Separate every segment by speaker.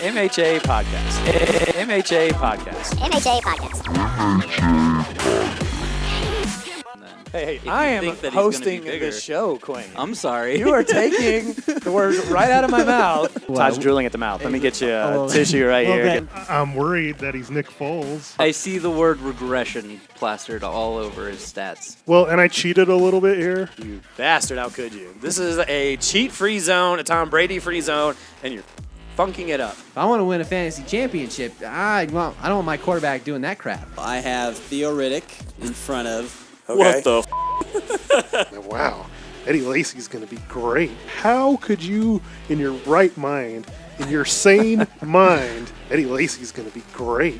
Speaker 1: MHA Podcast. MHA Podcast.
Speaker 2: MHA Podcast.
Speaker 1: Hey, I am hosting this show, Quinn.
Speaker 3: I'm sorry.
Speaker 1: You are taking the words right out of my mouth. Todd's drooling at the mouth. Let me get you a tissue right here.
Speaker 4: I'm worried that he's Nick Foles.
Speaker 3: I see the word regression plastered all over his stats.
Speaker 4: Well, and I cheated a little bit here.
Speaker 1: You bastard, how could you? This is a cheat-free zone, a Tom Brady-free zone, and you're funking it up.
Speaker 5: If I want to win a fantasy championship, I don't want my quarterback doing that crap.
Speaker 6: I have Theo Riddick in front of.
Speaker 1: Okay.
Speaker 3: What the
Speaker 4: Wow. Eddie Lacy's going to be great. How could you, in your right mind, in your sane mind, Eddie Lacy's going to be great?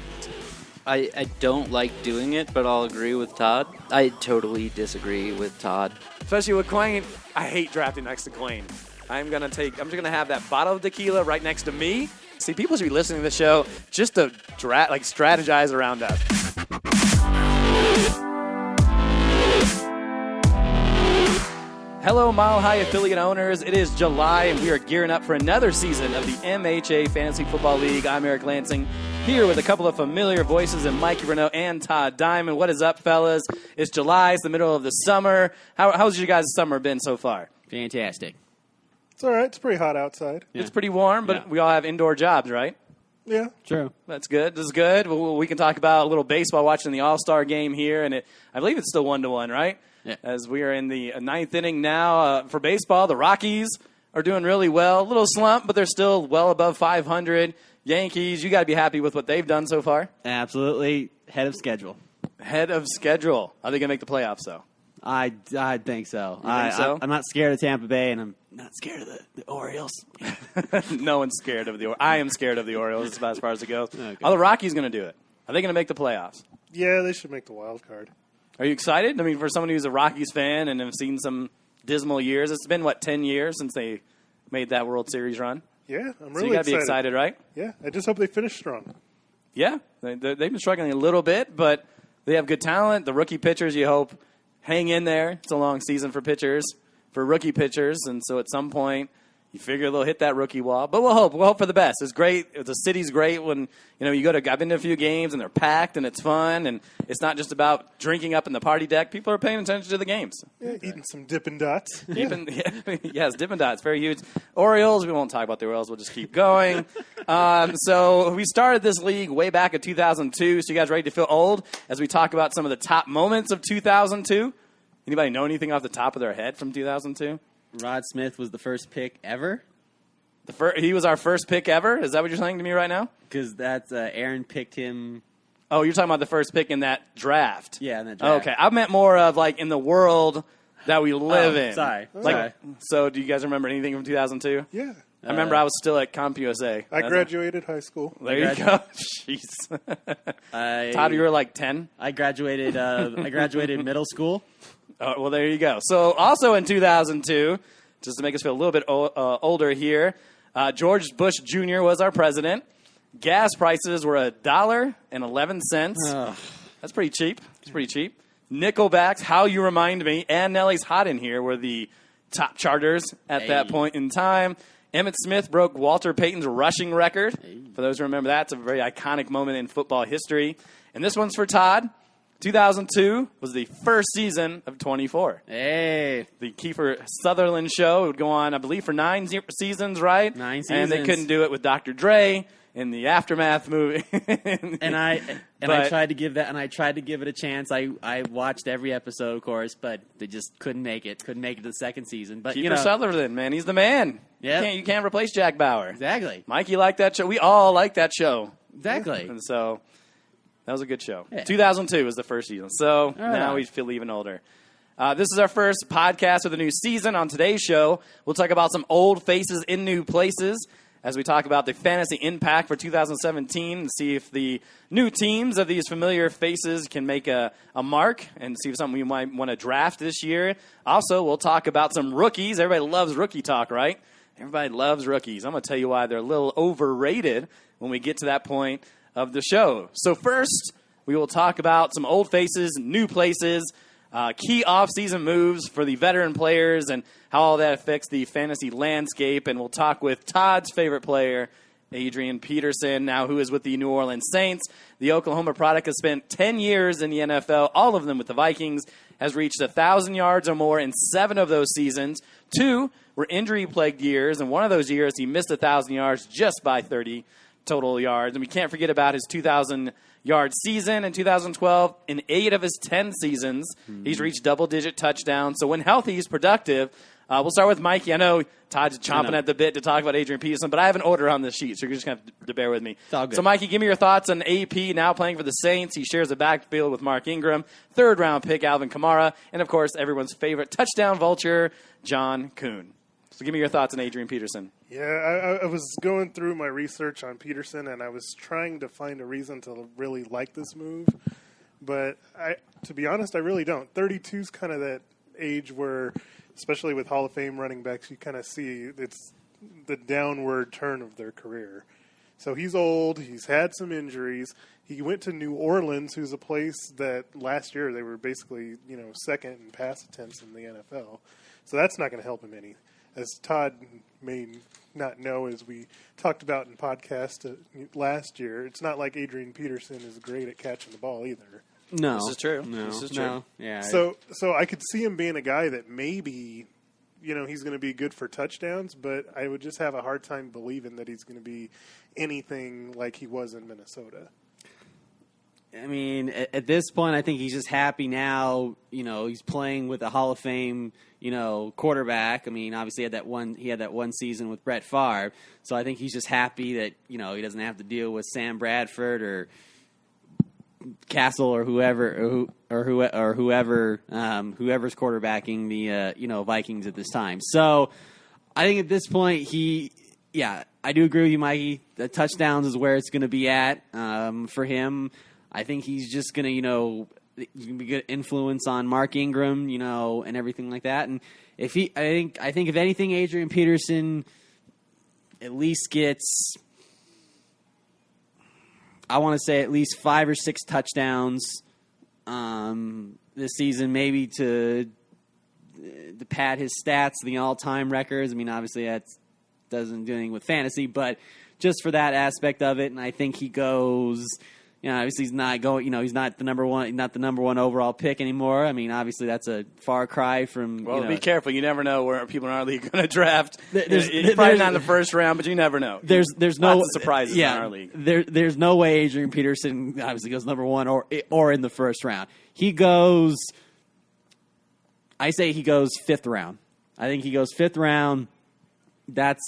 Speaker 3: I don't like doing it, but I'll agree with Todd. I totally disagree with Todd.
Speaker 1: Especially with Quain. I hate drafting next to Quain. I'm just gonna have that bottle of tequila right next to me. See, people should be listening to the show just to strategize around us. Hello, Mile High affiliate owners. It is July, and we are gearing up for another season of the MHA Fantasy Football League. I'm Eric Lansing, here with a couple of familiar voices in Mikey and Todd Diamond. What is up, fellas? It's July. It's the middle of the summer. How's your guys' summer been so far?
Speaker 5: Fantastic.
Speaker 4: It's all right. It's pretty hot outside.
Speaker 1: Yeah. It's pretty warm, but we all have indoor jobs, right?
Speaker 4: Yeah.
Speaker 5: True.
Speaker 1: That's good. This is good. We can talk about a little baseball watching the All-Star game here, and I believe it's still 1-1, right?
Speaker 5: Yeah.
Speaker 1: As we are in the ninth inning now for baseball, the Rockies are doing really well. A little slump, but they're still well above 500. Yankees, you got to be happy with what they've done so far.
Speaker 7: Absolutely. Head of schedule.
Speaker 1: Head of schedule. Are they going to make the playoffs, though?
Speaker 7: I think so.
Speaker 1: You think so?
Speaker 7: I'm not scared of Tampa Bay, and I'm not scared of the Orioles.
Speaker 1: No one's scared of the Orioles. I am scared of the Orioles as far as it goes.
Speaker 7: Okay.
Speaker 1: Are the Rockies going to do it? Are they going to make the playoffs?
Speaker 4: Yeah, they should make the wild card.
Speaker 1: Are you excited? I mean, for someone who's a Rockies fan and have seen some dismal years, it's been, 10 years since they made that World Series run?
Speaker 4: Yeah, I'm really excited.
Speaker 1: So you got to be excited, right?
Speaker 4: Yeah, I just hope they finish strong.
Speaker 1: Yeah, they've been struggling a little bit, but they have good talent. The rookie pitchers, you hope, hang in there. It's a long season for rookie pitchers, and so at some point you figure they'll hit that rookie wall. But we'll hope for the best. It's great. The city's great when you go to. I've been to a few games and they're packed and it's fun, and it's not just about drinking up in the party deck. People are paying attention to the games.
Speaker 4: Yeah, eating some Dippin' Dots.
Speaker 1: Yes, Dippin' Dots, very huge. Orioles. We won't talk about the Orioles. We'll just keep going. So we started this league way back in 2002. So you guys ready to feel old as we talk about some of the top moments of 2002? Anybody know anything off the top of their head from 2002?
Speaker 7: Rod Smith was the first pick ever.
Speaker 1: He was our first pick ever? Is that what you're saying to me right now?
Speaker 7: Because that's Aaron picked him.
Speaker 1: Oh, you're talking about the first pick in that draft.
Speaker 7: Yeah, in that draft.
Speaker 1: Okay, I meant more of in the world that we live in.
Speaker 7: Sorry.
Speaker 1: So do you guys remember anything from 2002?
Speaker 4: Yeah.
Speaker 1: I remember I was still at CompUSA.
Speaker 4: I graduated high school.
Speaker 1: There you go. Jeez. Todd, you were 10?
Speaker 7: I graduated middle school.
Speaker 1: Well, there you go. So also in 2002, just to make us feel a little bit older here, George Bush Jr. was our president. Gas prices were $1.11. That's pretty cheap. It's pretty cheap. Nickelback's How You Remind Me and Nelly's Hot in Here were the top charters at that point in time. Emmitt Smith broke Walter Payton's rushing record. For those who remember that, it's a very iconic moment in football history. And this one's for Todd. 2002 was the first season of 24.
Speaker 7: Hey.
Speaker 1: The Kiefer Sutherland show would go on, I believe, for 9 seasons, right?
Speaker 7: 9 seasons.
Speaker 1: And they couldn't do it with Dr. Dre in the Aftermath movie.
Speaker 7: I tried to give it a chance. I watched every episode, of course, but they just couldn't make it. Couldn't make it to the second season. But
Speaker 1: Kiefer Sutherland, man, he's the man.
Speaker 7: Yeah.
Speaker 1: You can't replace Jack Bauer.
Speaker 7: Exactly.
Speaker 1: Mikey liked that show. We all liked that show.
Speaker 7: Exactly.
Speaker 1: And so that was a good show.
Speaker 7: Yeah.
Speaker 1: 2002 was the first season. So now we feel even older. This is our first podcast of the new season. On today's show, we'll talk about some old faces in new places as we talk about the fantasy impact for 2017 and see if the new teams of these familiar faces can make a mark and see if something we might want to draft this year. Also, we'll talk about some rookies. Everybody loves rookie talk, right? Everybody loves rookies. I'm going to tell you why they're a little overrated when we get to that point of the show. So first, we will talk about some old faces, new places, key off-season moves for the veteran players and how all that affects the fantasy landscape. And we'll talk with Todd's favorite player, Adrian Peterson, now who is with the New Orleans Saints. The Oklahoma product has spent 10 years in the NFL, all of them with the Vikings, has reached 1,000 yards or more in 7 of those seasons. 2 were injury-plagued years, and one of those years he missed 1,000 yards just by 30 total yards. And we can't forget about his 2,000-yard season in 2012. In 8 of his 10 seasons, he's reached double-digit touchdowns. So when healthy, he's productive. We'll start with Mikey. I know Todd's chomping at the bit to talk about Adrian Peterson, but I have an order on this sheet, so you're just going to have to bear with me.
Speaker 7: It's all good.
Speaker 1: So, Mikey, give me your thoughts on AP now playing for the Saints. He shares a backfield with Mark Ingram, 3rd-round pick Alvin Kamara, and, of course, everyone's favorite touchdown vulture, John Kuhn. So give me your thoughts on Adrian Peterson.
Speaker 4: Yeah, I was going through my research on Peterson, and I was trying to find a reason to really like this move. But to be honest, I really don't. 32 is kind of that age where, especially with Hall of Fame running backs, you kind of see it's the downward turn of their career. So he's old. He's had some injuries. He went to New Orleans, who's a place that last year they were basically, second in pass attempts in the NFL. So that's not going to help him any. As Todd may not know, as we talked about in podcast last year, it's not like Adrian Peterson is great at catching the ball either.
Speaker 7: No.
Speaker 1: This is true.
Speaker 7: No.
Speaker 1: This is true.
Speaker 7: No. Yeah.
Speaker 4: So I could see him being a guy that maybe, he's going to be good for touchdowns, but I would just have a hard time believing that he's going to be anything like he was in Minnesota.
Speaker 7: I mean, at this point, I think he's just happy now. He's playing with a Hall of Fame, quarterback. I mean, obviously he had that one season with Brett Favre. So I think he's just happy that, he doesn't have to deal with Sam Bradford or Castle or whoever whoever's quarterbacking the Vikings at this time. So I think at this point I do agree with you, Mikey. The touchdowns is where it's going to be at for him. I think he's just going to he's going to be good influence on Mark Ingram, and everything like that. And I think if anything, Adrian Peterson at least gets, I want to say at least 5 or 6 touchdowns this season, maybe to pad his stats, the all-time records. I mean, obviously that doesn't do anything with fantasy, but just for that aspect of it. And I think he goes, obviously he's not going, he's not the number one overall pick anymore. I mean, obviously that's a far cry from.
Speaker 1: Well, be careful. You never know where people in our league are going to draft. It's probably not in the first round, but you never know.
Speaker 7: There's no
Speaker 1: lots of surprises in our league.
Speaker 7: There's no way Adrian Peterson obviously goes number 1 or in the first round. He goes. I say he goes 5th round. I think he goes 5th round. That's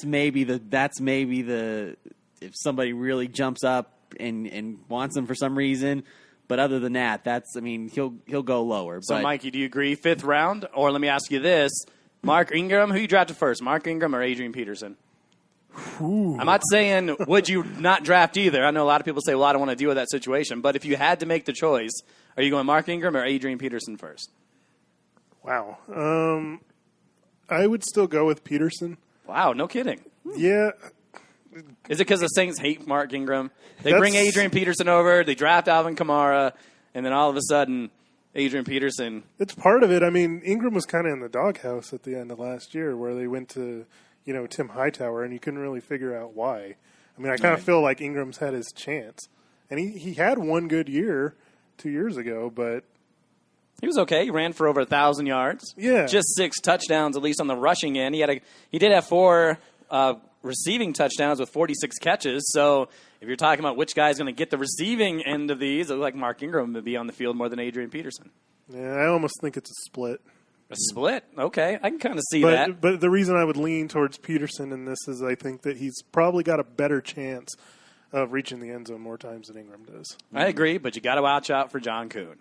Speaker 7: maybe the if somebody really jumps up and wants him for some reason, but other than that, he'll go lower.
Speaker 1: So, Mikey, do you agree 5th round? Or let me ask you this: Mark Ingram, who you drafted first, Mark Ingram or Adrian Peterson?
Speaker 4: Ooh.
Speaker 1: I'm not saying would you not draft either. I know a lot of people say, well, I don't want to deal with that situation. But if you had to make the choice, are you going Mark Ingram or Adrian Peterson first?
Speaker 4: Wow. I would still go with Peterson.
Speaker 1: Wow, no kidding.
Speaker 4: Yeah.
Speaker 1: Is it because the Saints hate Mark Ingram? They bring Adrian Peterson over, they draft Alvin Kamara, and then all of a sudden, Adrian Peterson.
Speaker 4: It's part of it. I mean, Ingram was kind of in the doghouse at the end of last year where they went to, Tim Hightower, and you couldn't really figure out why. I mean, I kind of feel like Ingram's had his chance. And he had one good year 2 years ago, but
Speaker 1: he was okay. He ran for over 1,000 yards.
Speaker 4: Yeah.
Speaker 1: Just 6 touchdowns, at least on the rushing end. He did have 4 receiving touchdowns with 46 catches. So if you're talking about which guy's going to get the receiving end of these, it looks like Mark Ingram would be on the field more than Adrian Peterson.
Speaker 4: Yeah, I almost think it's a split.
Speaker 1: A split? Okay. I can kind of see that.
Speaker 4: But the reason I would lean towards Peterson in this is I think that he's probably got a better chance of reaching the end zone more times than Ingram does.
Speaker 1: I agree, but you got to watch out for John Kuhn.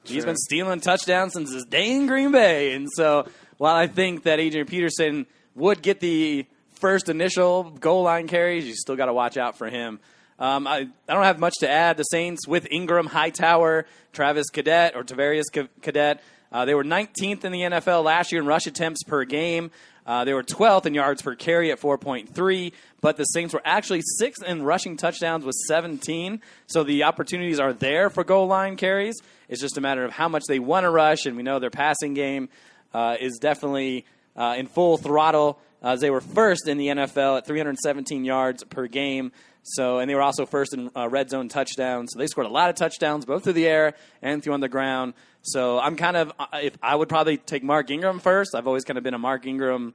Speaker 1: He's been stealing touchdowns since his day in Green Bay. And so while I think that Adrian Peterson would get the first initial goal line carries, you still got to watch out for him. I don't have much to add. The Saints with Ingram, Hightower, Travis Cadet, or Tavarius Cadet, they were 19th in the NFL last year in rush attempts per game. They were 12th in yards per carry at 4.3, but the Saints were actually 6th in rushing touchdowns with 17. So the opportunities are there for goal line carries. It's just a matter of how much they want to rush, and we know their passing game is definitely in full throttle. They were first in the NFL at 317 yards per game. So, and they were also first in red zone touchdowns. So they scored a lot of touchdowns, both through the air and through on the ground. So I'm kind of, if I would probably take Mark Ingram first. I've always kind of been a Mark Ingram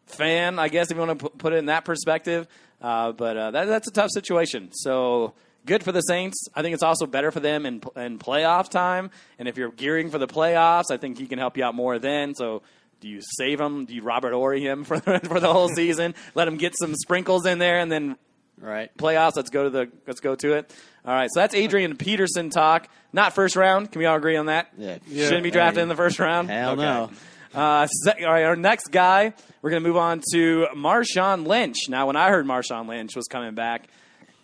Speaker 1: fan, I guess, if you want to put it in that perspective. But that's a tough situation. So good for the Saints. I think it's also better for them in playoff time. And if you're gearing for the playoffs, I think he can help you out more then. So do you save him? Do you Robert Horry him for the whole season? Let him get some sprinkles in there, and then playoffs. Let's go to it. All right. So that's Adrian Peterson talk. Not first round. Can we all agree on that?
Speaker 7: Yeah.
Speaker 1: Shouldn't be drafted in the first round.
Speaker 7: Hell no.
Speaker 1: All right. Our next guy, we're going to move on to Marshawn Lynch. Now, when I heard Marshawn Lynch was coming back,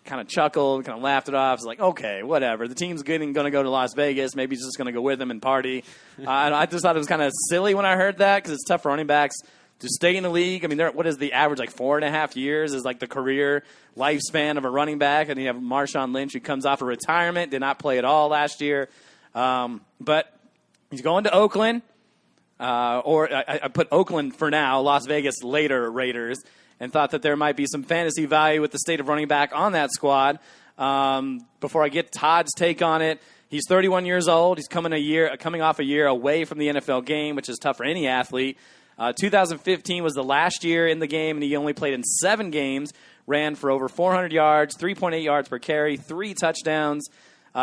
Speaker 1: kind of chuckled, kind of laughed it off. I was like, okay, whatever. The team's going to go to Las Vegas. Maybe he's just going to go with them and party. I just thought it was kind of silly when I heard that because it's tough for running backs to stay in the league. I mean, what is the average? Like 4.5 years is like the career lifespan of a running back. And you have Marshawn Lynch, who comes off of retirement, did not play at all last year. But he's going to Oakland. Or I put Oakland for now, Las Vegas later Raiders, and thought that there might be some fantasy value with the state of running back on that squad. Before I get Todd's take on it, he's 31 years old. He's coming off a year away from the NFL game, which is tough for any athlete. 2015 was the last year in the game, and he only played in 7 games, ran for over 400 yards, 3.8 yards per carry, 3 touchdowns.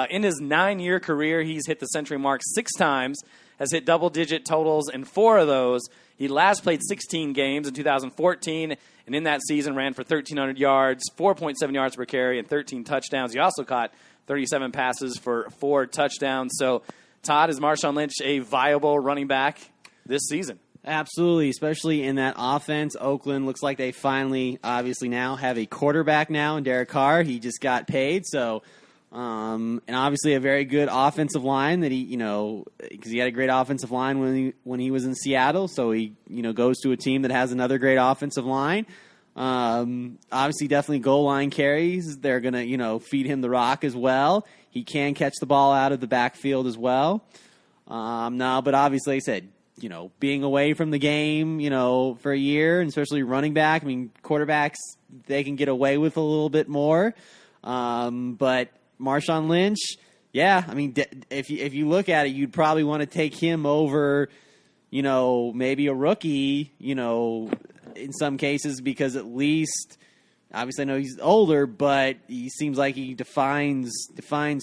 Speaker 1: In his 9-year career, he's hit the century mark 6 times, has hit double-digit totals in 4 of those. He last played 16 games in 2014, and in that season ran for 1,300 yards, 4.7 yards per carry, and 13 touchdowns. He also caught 37 passes for 4 touchdowns. So, Todd, is Marshawn Lynch a viable running back this season?
Speaker 7: Absolutely, especially in that offense. Oakland looks like they finally, obviously now, have a quarterback now in Derek Carr. He just got paid, so... and obviously a very good offensive line that because he had a great offensive line when he was in Seattle. So he, goes to a team that has another great offensive line. Obviously definitely goal line carries. They're going to, feed him the rock as well. He can catch the ball out of the backfield as well. But obviously like I said, being away from the game, for a year, and especially running back, I mean, quarterbacks, they can get away with a little bit more. But Marshawn Lynch, yeah, I mean, if you look at it, you'd probably want to take him over, maybe a rookie, in some cases, because at least, obviously I know he's older, but he seems like he defines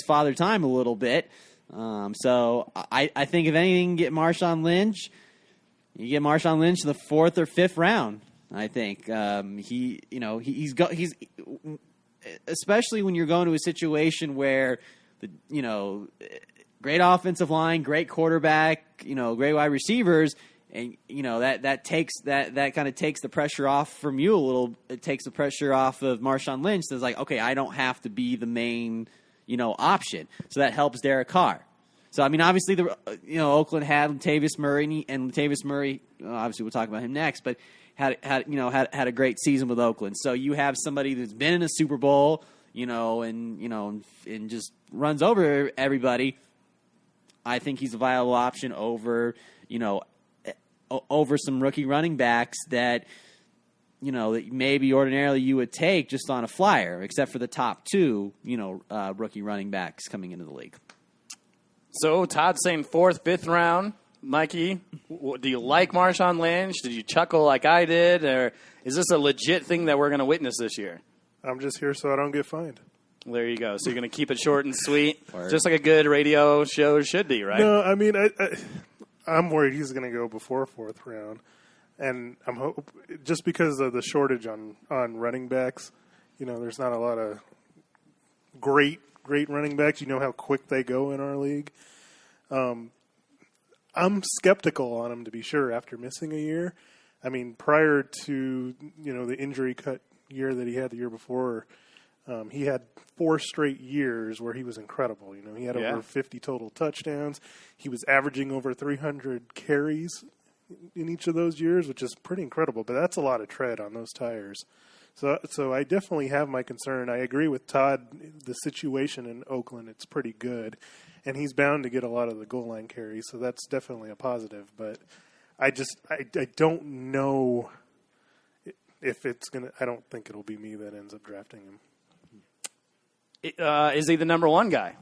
Speaker 7: father time a little bit. So I think if anything, get Marshawn Lynch. You get Marshawn Lynch in the 4th or 5th round. I think he's especially when you're going to a situation where great offensive line, great quarterback, great wide receivers, and that kind of takes the pressure off from you a little. It takes the pressure off of Marshawn Lynch. So it's like, okay, I don't have to be the main option. So that helps Derek Carr. So I mean, obviously Oakland had Latavius Murray, and Latavius Murray, obviously we'll talk about him next, but had a great season with Oakland. So you have somebody that's been in a Super Bowl, and just runs over everybody. I think he's a viable option over some rookie running backs that that maybe ordinarily you would take just on a flyer, except for the top 2 rookie running backs coming into the league.
Speaker 1: So Todd's saying 4th, 5th round. Mikey, do you like Marshawn Lynch? Did you chuckle like I did? Or is this a legit thing that we're going to witness this year?
Speaker 4: I'm just here so I don't get fined.
Speaker 1: There you go. So you're going to keep it short and sweet, just like a good radio show should be, right?
Speaker 4: No, I mean, I'm worried he's going to go before 4th round. And just because of the shortage on running backs, there's not a lot of great running backs. You know how quick they go in our league. I'm skeptical on him, to be sure, after missing a year. I mean, prior to, the injury cut year that he had the year before, he had 4 straight years where he was incredible. He had over 50 total touchdowns. He was averaging over 300 carries in each of those years, which is pretty incredible. But that's a lot of tread on those tires. So I definitely have my concern. I agree with Todd. The situation in Oakland, it's pretty good. And he's bound to get a lot of the goal line carries, so that's definitely a positive. But I don't know if it's going to – I don't think it'll be me that ends up drafting him.
Speaker 1: Is he the number one guy?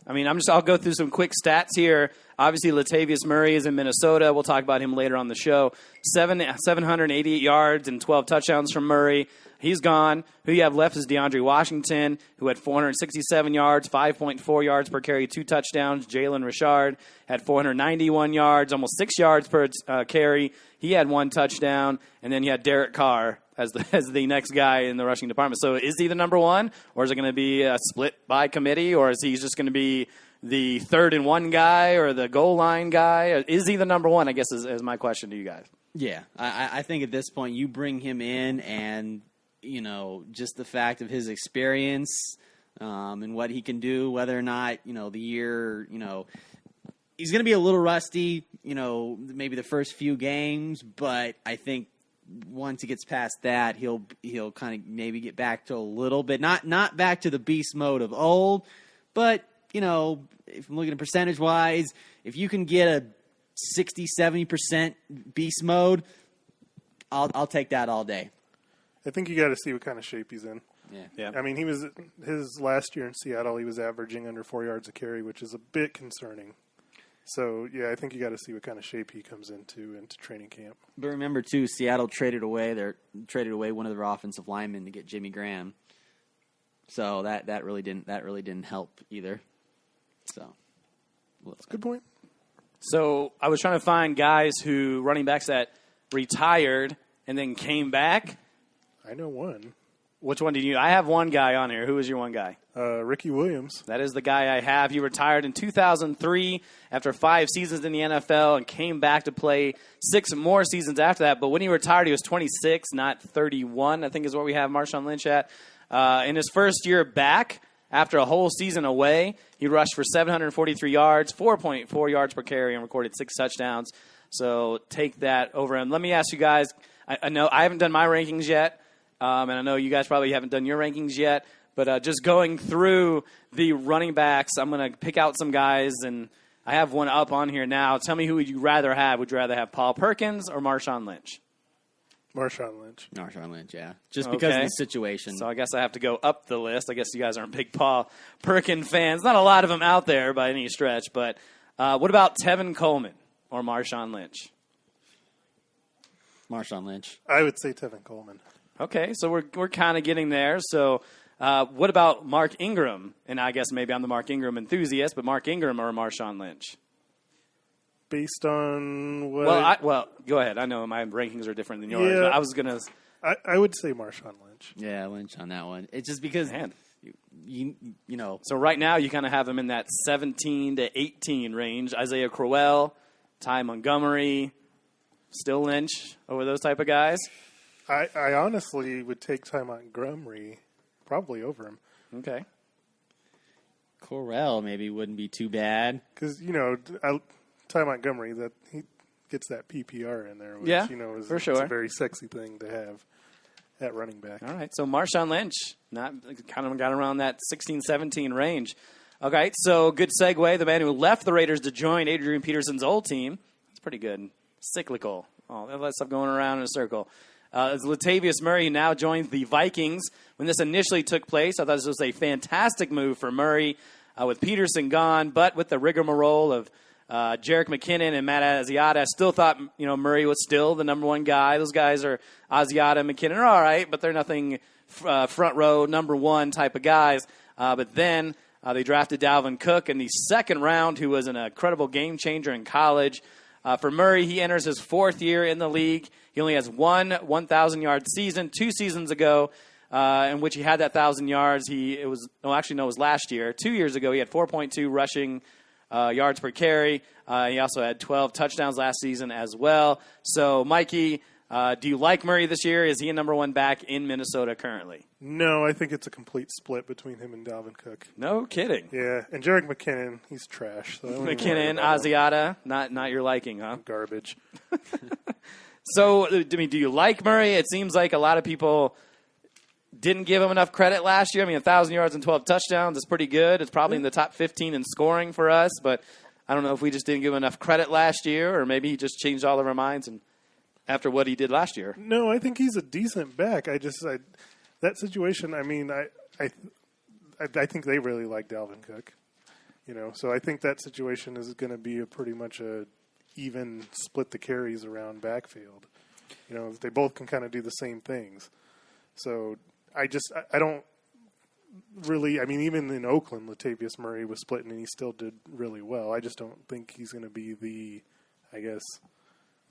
Speaker 1: I mean, I'll go through some quick stats here. Obviously, Latavius Murray is in Minnesota. We'll talk about him later on the show. 788 yards and 12 touchdowns from Murray. He's gone. Who you have left is DeAndre Washington, who had 467 yards, 5.4 yards per carry, 2 touchdowns. Jalen Richard had 491 yards, almost 6 yards per carry. He had 1 touchdown. And then you had Derek Carr as the next guy in the rushing department. So is he the number one, or is it going to be a split by committee, or is he just going to be the 3rd and 1 guy or the goal line guy? Is he the number one, I guess, is my question to you guys.
Speaker 7: Yeah, I think at this point you bring him in and, just the fact of his experience and what he can do, whether or not, the year, he's going to be a little rusty, maybe the first few games, but I think once he gets past that, he'll kind of maybe get back to a little bit, not back to the beast mode of old, but if I'm looking at percentage-wise, if you can get a 60-70% beast mode, I'll take that all day.
Speaker 4: I think you got to see what kind of shape he's in.
Speaker 1: Yeah.
Speaker 4: I mean, he was his last year in Seattle, he was averaging under 4 yards a carry, which is a bit concerning. So, yeah, I think you got to see what kind of shape he comes into training camp.
Speaker 7: But remember, too, Seattle traded away one of their offensive linemen to get Jimmy Graham. So that really didn't help either. So,
Speaker 4: that's a good point.
Speaker 1: So I was trying to find guys running backs that retired and then came back.
Speaker 4: I know one.
Speaker 1: Which one did you? I have one guy on here. Who is your one guy?
Speaker 4: Ricky Williams.
Speaker 1: That is the guy I have. He retired in 2003 after 5 seasons in the NFL and came back to play 6 more seasons after that. But when he retired, he was 26, not 31, I think is what we have Marshawn Lynch at. In his first year back, after a whole season away, he rushed for 743 yards, 4.4 yards per carry, and recorded 6 touchdowns. So take that over him. Let me ask you guys, I know I haven't done my rankings yet, and I know you guys probably haven't done your rankings yet, but just going through the running backs, I'm going to pick out some guys, and I have one up on here now. Tell me who would you rather have. Would you rather have Paul Perkins or Marshawn Lynch?
Speaker 4: Marshawn Lynch.
Speaker 7: Marshawn Lynch, yeah. Just because of the situation.
Speaker 1: So I guess I have to go up the list. I guess you guys aren't big Paul Perkins fans. Not a lot of them out there by any stretch, but what about Tevin Coleman or Marshawn Lynch?
Speaker 7: Marshawn Lynch.
Speaker 4: I would say Tevin Coleman.
Speaker 1: Okay, so we're kind of getting there. So what about Mark Ingram? And I guess maybe I'm the Mark Ingram enthusiast, but Mark Ingram or Marshawn Lynch?
Speaker 4: Based on what?
Speaker 1: Well, go ahead. I know my rankings are different than yours.
Speaker 4: Yeah,
Speaker 1: But I was going to...
Speaker 4: I would say Marshawn Lynch.
Speaker 7: Yeah, Lynch on that one. It's just because, you know.
Speaker 1: So right now you kind of have him in that 17 to 18 range. Isaiah Crowell, Ty Montgomery, still Lynch over those type of guys.
Speaker 4: I honestly would take Ty Montgomery probably over him.
Speaker 1: Okay.
Speaker 7: Corral maybe wouldn't be too bad.
Speaker 4: Because, Ty Montgomery, that he gets that PPR in there, which, is
Speaker 1: for sure.
Speaker 4: It's a very sexy thing to have at running back.
Speaker 1: All right, so Marshawn Lynch, not kind of got around that 16-17 range. Okay, so good segue. The man who left the Raiders to join Adrian Peterson's old team. That's pretty good. Cyclical. All that stuff going around in a circle. It's Latavius Murray, who now joins the Vikings. When this initially took place, I thought this was a fantastic move for Murray with Peterson gone, but with the rigmarole of Jerick McKinnon and Matt Asiata, I still thought Murray was still the number one guy. Those guys are Asiata and McKinnon are all right, but they're nothing front row number one type of guys. But then they drafted Dalvin Cook in the second round, who was an incredible game changer in college. For Murray, he enters his 4th year in the league. He only has one 1,000-yard season 2 seasons ago, in which he had that 1,000 yards. It was last year. 2 years ago, he had 4.2 rushing yards per carry. He also had 12 touchdowns last season as well. So, Mikey, do you like Murray this year? Is he a number one back in Minnesota currently?
Speaker 4: No, I think it's a complete split between him and Dalvin Cook.
Speaker 1: No kidding.
Speaker 4: Yeah, and Jerick McKinnon, he's trash. So
Speaker 1: McKinnon, Asiata, not your liking, huh?
Speaker 4: Garbage.
Speaker 1: So, do you like Murray? It seems like a lot of people didn't give him enough credit last year. I mean, 1,000 yards and 12 touchdowns is pretty good. It's probably in the top 15 in scoring for us. But I don't know if we just didn't give him enough credit last year, or maybe he just changed all of our minds and after what he did last year.
Speaker 4: No, I think he's a decent back. That situation. I mean, I think they really like Dalvin Cook. So I think that situation is going to be pretty much a even split the carries around backfield. They both can kind of do the same things. So I don't really. I mean, even in Oakland, Latavius Murray was splitting and he still did really well. I just don't think he's going to be the, I guess,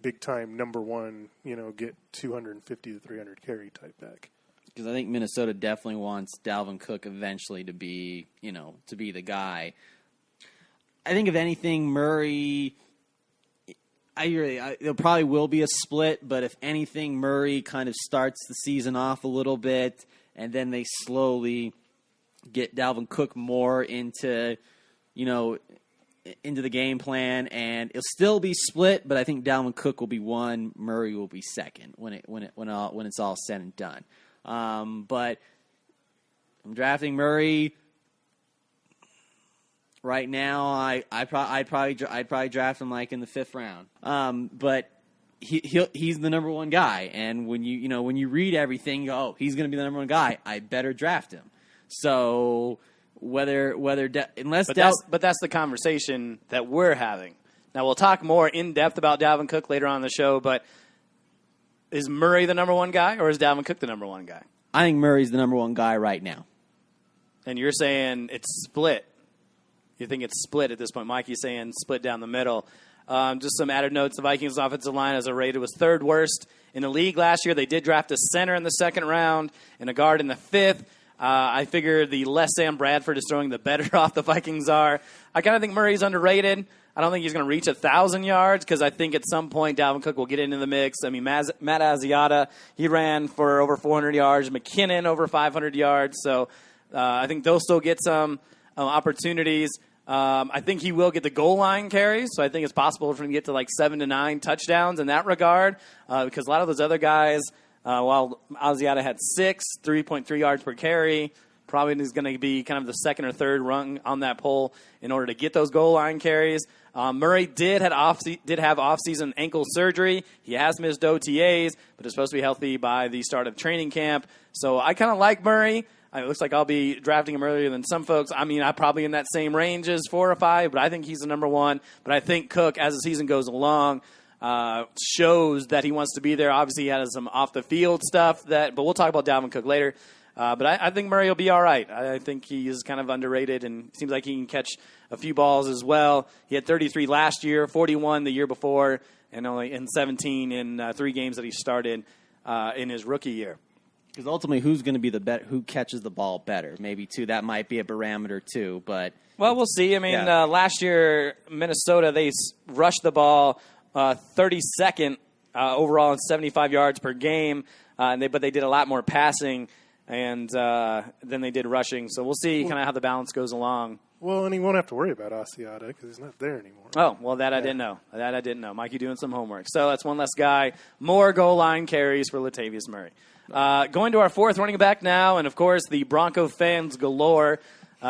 Speaker 4: big time number one. Get 250 to 300 carry type back.
Speaker 7: Because I think Minnesota definitely wants Dalvin Cook eventually to be the guy. I think if anything, Murray. There probably will be a split, but if anything, Murray kind of starts the season off a little bit, and then they slowly get Dalvin Cook more into the game plan, and it'll still be split. But I think Dalvin Cook will be one, Murray will be second when it's all said and done. But I'm drafting Murray. Right now, I'd probably draft him like in the 5th round. But he's the number one guy, and when you read everything, you go, oh, he's going to be the number one guy. I better draft him. So but that's
Speaker 1: the conversation that we're having. Now we'll talk more in depth about Dalvin Cook later on in the show. But is Murray the number one guy, or is Dalvin Cook the number one guy?
Speaker 7: I think Murray's the number one guy right now.
Speaker 1: And you're saying it's split. You think it's split at this point. Mikey's saying split down the middle. Just some added notes. The Vikings' offensive line, as a rated, was 3rd worst in the league last year. They did draft a center in the 2nd round and a guard in the 5th. I figure the less Sam Bradford is throwing, the better off the Vikings are. I kind of think Murray's underrated. I don't think he's going to reach 1,000 yards because I think at some point Dalvin Cook will get into the mix. I mean, Matt Asiata, he ran for over 400 yards. McKinnon over 500 yards. So I think they'll still get some opportunities. I think he will get the goal line carries, so I think it's possible for him to get to like 7 to 9 touchdowns in that regard because a lot of those other guys, while Asiata had 3.3 yards per carry, probably is going to be kind of the 2nd or 3rd rung on that pole in order to get those goal line carries. Murray did have off-season ankle surgery. He has missed OTAs, but is supposed to be healthy by the start of training camp. So I kind of like Murray. It looks like I'll be drafting him earlier than some folks. I mean, I'm probably in that same range as 4 or 5, but I think he's the number one. But I think Cook, as the season goes along, shows that he wants to be there. Obviously, he has some off-the-field stuff, but we'll talk about Dalvin Cook later. But I think Murray will be all right. I think he is kind of underrated and seems like he can catch a few balls as well. He had 33 last year, 41 the year before, and only in 17 in 3 games that he started in his rookie year.
Speaker 7: Because ultimately, who's going to be who catches the ball better? Maybe too. That might be a barometer too. But
Speaker 1: we'll see. I mean, last year Minnesota they rushed the ball 32nd overall in 75 yards per game, but they did a lot more passing and than they did rushing. So we'll see kind of how the balance goes along.
Speaker 4: Well, and he won't have to worry about Asiata because he's not there anymore.
Speaker 1: Oh, well, I didn't know. That I didn't know. Mikey doing some homework. So that's one less guy. More goal line carries for Latavius Murray. Going to our 4th running back now, and, of course, the Bronco fans galore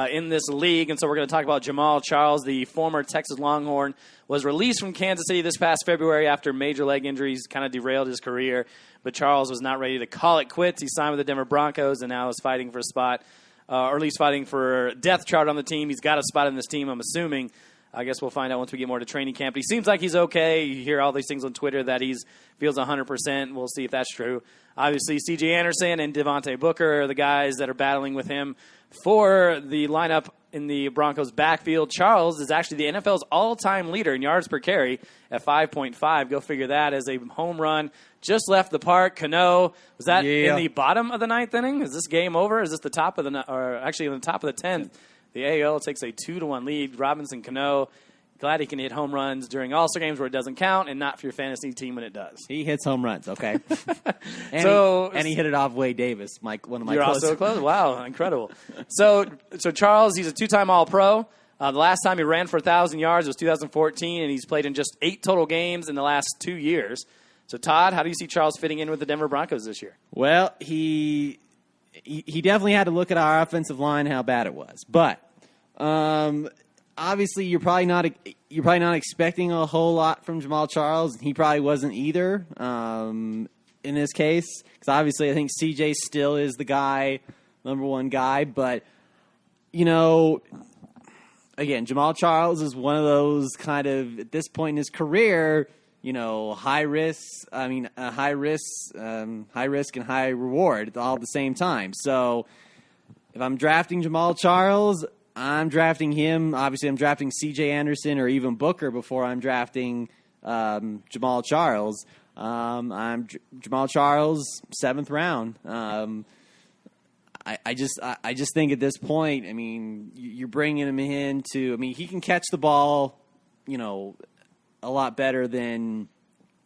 Speaker 1: in this league. And so we're going to talk about Jamal Charles, the former Texas Longhorn, was released from Kansas City this past February after major leg injuries kind of derailed his career. But Charles was not ready to call it quits. He signed with the Denver Broncos and now is fighting for a spot, or at least fighting for depth chart on the team. He's got a spot in this team, I'm assuming. I guess we'll find out once we get more to training camp. He seems like he's okay. You hear all these things on Twitter that he feels 100%. We'll see if that's true. Obviously, C.J. Anderson and Devontae Booker are the guys that are battling with him for the lineup in the Broncos' backfield. Charles is actually the NFL's all-time leader in yards per carry at 5.5. Go figure that as a home run. Just left the park. Cano, was that in the bottom of the 9th inning? Is this game over? Is this the top of or actually in the top of the 10th? The AL takes a 2-1 lead. Robinson Cano, glad he can hit home runs during All-Star games where it doesn't count and not for your fantasy team when it does.
Speaker 7: He hits home runs, okay. and he hit it off Wade Davis, one of my
Speaker 1: You're
Speaker 7: closest.
Speaker 1: also close? Wow, incredible. So Charles, he's a 2-time All-Pro. The last time he ran for 1,000 yards was 2014, and he's played in just 8 total games in the last 2 years. So, Todd, how do you see Charles fitting in with the Denver Broncos this year?
Speaker 7: Well, he definitely had to look at our offensive line, how bad it was. But obviously you're probably not expecting a whole lot from Jamal Charles. He probably wasn't either in this case, because obviously I think CJ still is the number one guy. But again, Jamal Charles is one of those kind of, at this point in his career, high risk and high reward all at the same time. So if I'm drafting Jamal Charles, I'm drafting him. Obviously, I'm drafting C.J. Anderson or even Booker before I'm drafting Jamal Charles. I'm Jamal Charles, 7th round. I just think at this point, I mean, you're bringing him in to. I mean, he can catch the ball, a lot better than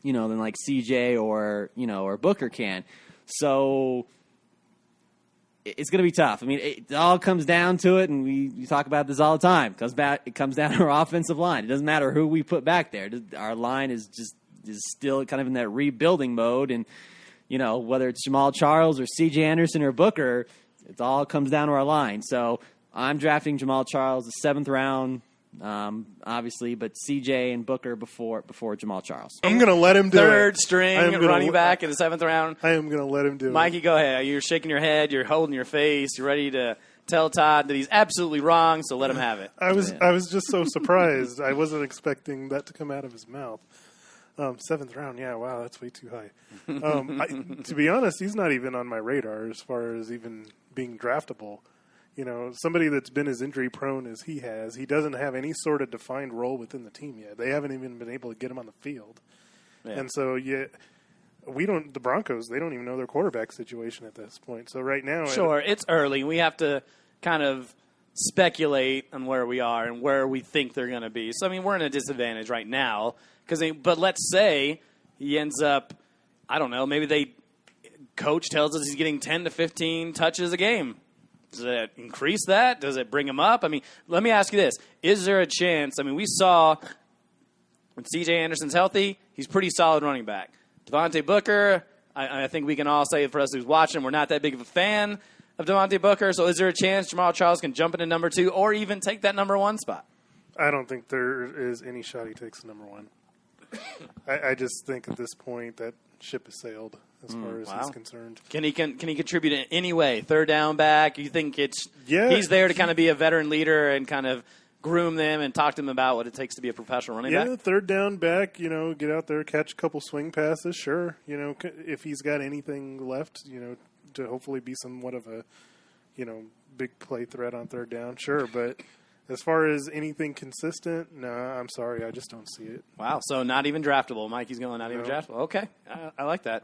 Speaker 7: like CJ or Booker can. So it's going to be tough. I mean, it all comes down to it, and we talk about this all the time. It comes down to our offensive line. It doesn't matter who we put back there. Our line is still kind of in that rebuilding mode, and whether it's Jamal Charles or C.J. Anderson or Booker, it all comes down to our line. So I'm drafting Jamal Charles the 7th round, obviously, but CJ and Booker before Jamal Charles.
Speaker 4: I'm going to let him do
Speaker 1: Third
Speaker 4: it.
Speaker 1: string running back in the 7th round.
Speaker 4: I am going to let him do
Speaker 1: Mikey,
Speaker 4: it.
Speaker 1: go ahead. You're shaking your head. You're holding your face. You're ready to tell Todd that he's absolutely wrong, so let him have it.
Speaker 4: I was just so surprised. I wasn't expecting that to come out of his mouth. 7th round, yeah, wow, that's way too high. To be honest, he's not even on my radar as far as even being draftable. Somebody that's been as injury prone as he has, he doesn't have any sort of defined role within the team yet. They haven't even been able to get him on the field. Yeah. And so, the Broncos, they don't even know their quarterback situation at this point. So right now...
Speaker 1: Sure, it's early. We have to kind of speculate on where we are and where we think they're going to be. So, I mean, we're in a disadvantage right now. But let's say he ends up, I don't know, maybe coach tells us he's getting 10 to 15 touches a game. Does it increase that? Does it bring him up? I mean, let me ask you this. Is there a chance? I mean, we saw when C.J. Anderson's healthy, he's pretty solid running back. Devontae Booker, I think we can all say for us who's watching, we're not that big of a fan of Devontae Booker. So is there a chance Jamal Charles can jump into number 2 or even take that number 1 spot?
Speaker 4: I don't think there is any shot he takes the number 1. I just think at this point that ship has sailed as far as he's concerned.
Speaker 1: Can he contribute in any way? Third down back? You think he's there to kind of be a veteran leader and kind of groom them and talk to them about what it takes to be a professional running back?
Speaker 4: Yeah, third down back, get out there, catch a couple swing passes, sure. If he's got anything left, to hopefully be somewhat of a, big play threat on third down, sure. But as far as anything consistent, no, I'm sorry, I just don't see it.
Speaker 1: Wow, so not even draftable. Mikey's going not even draftable. Okay, I like that.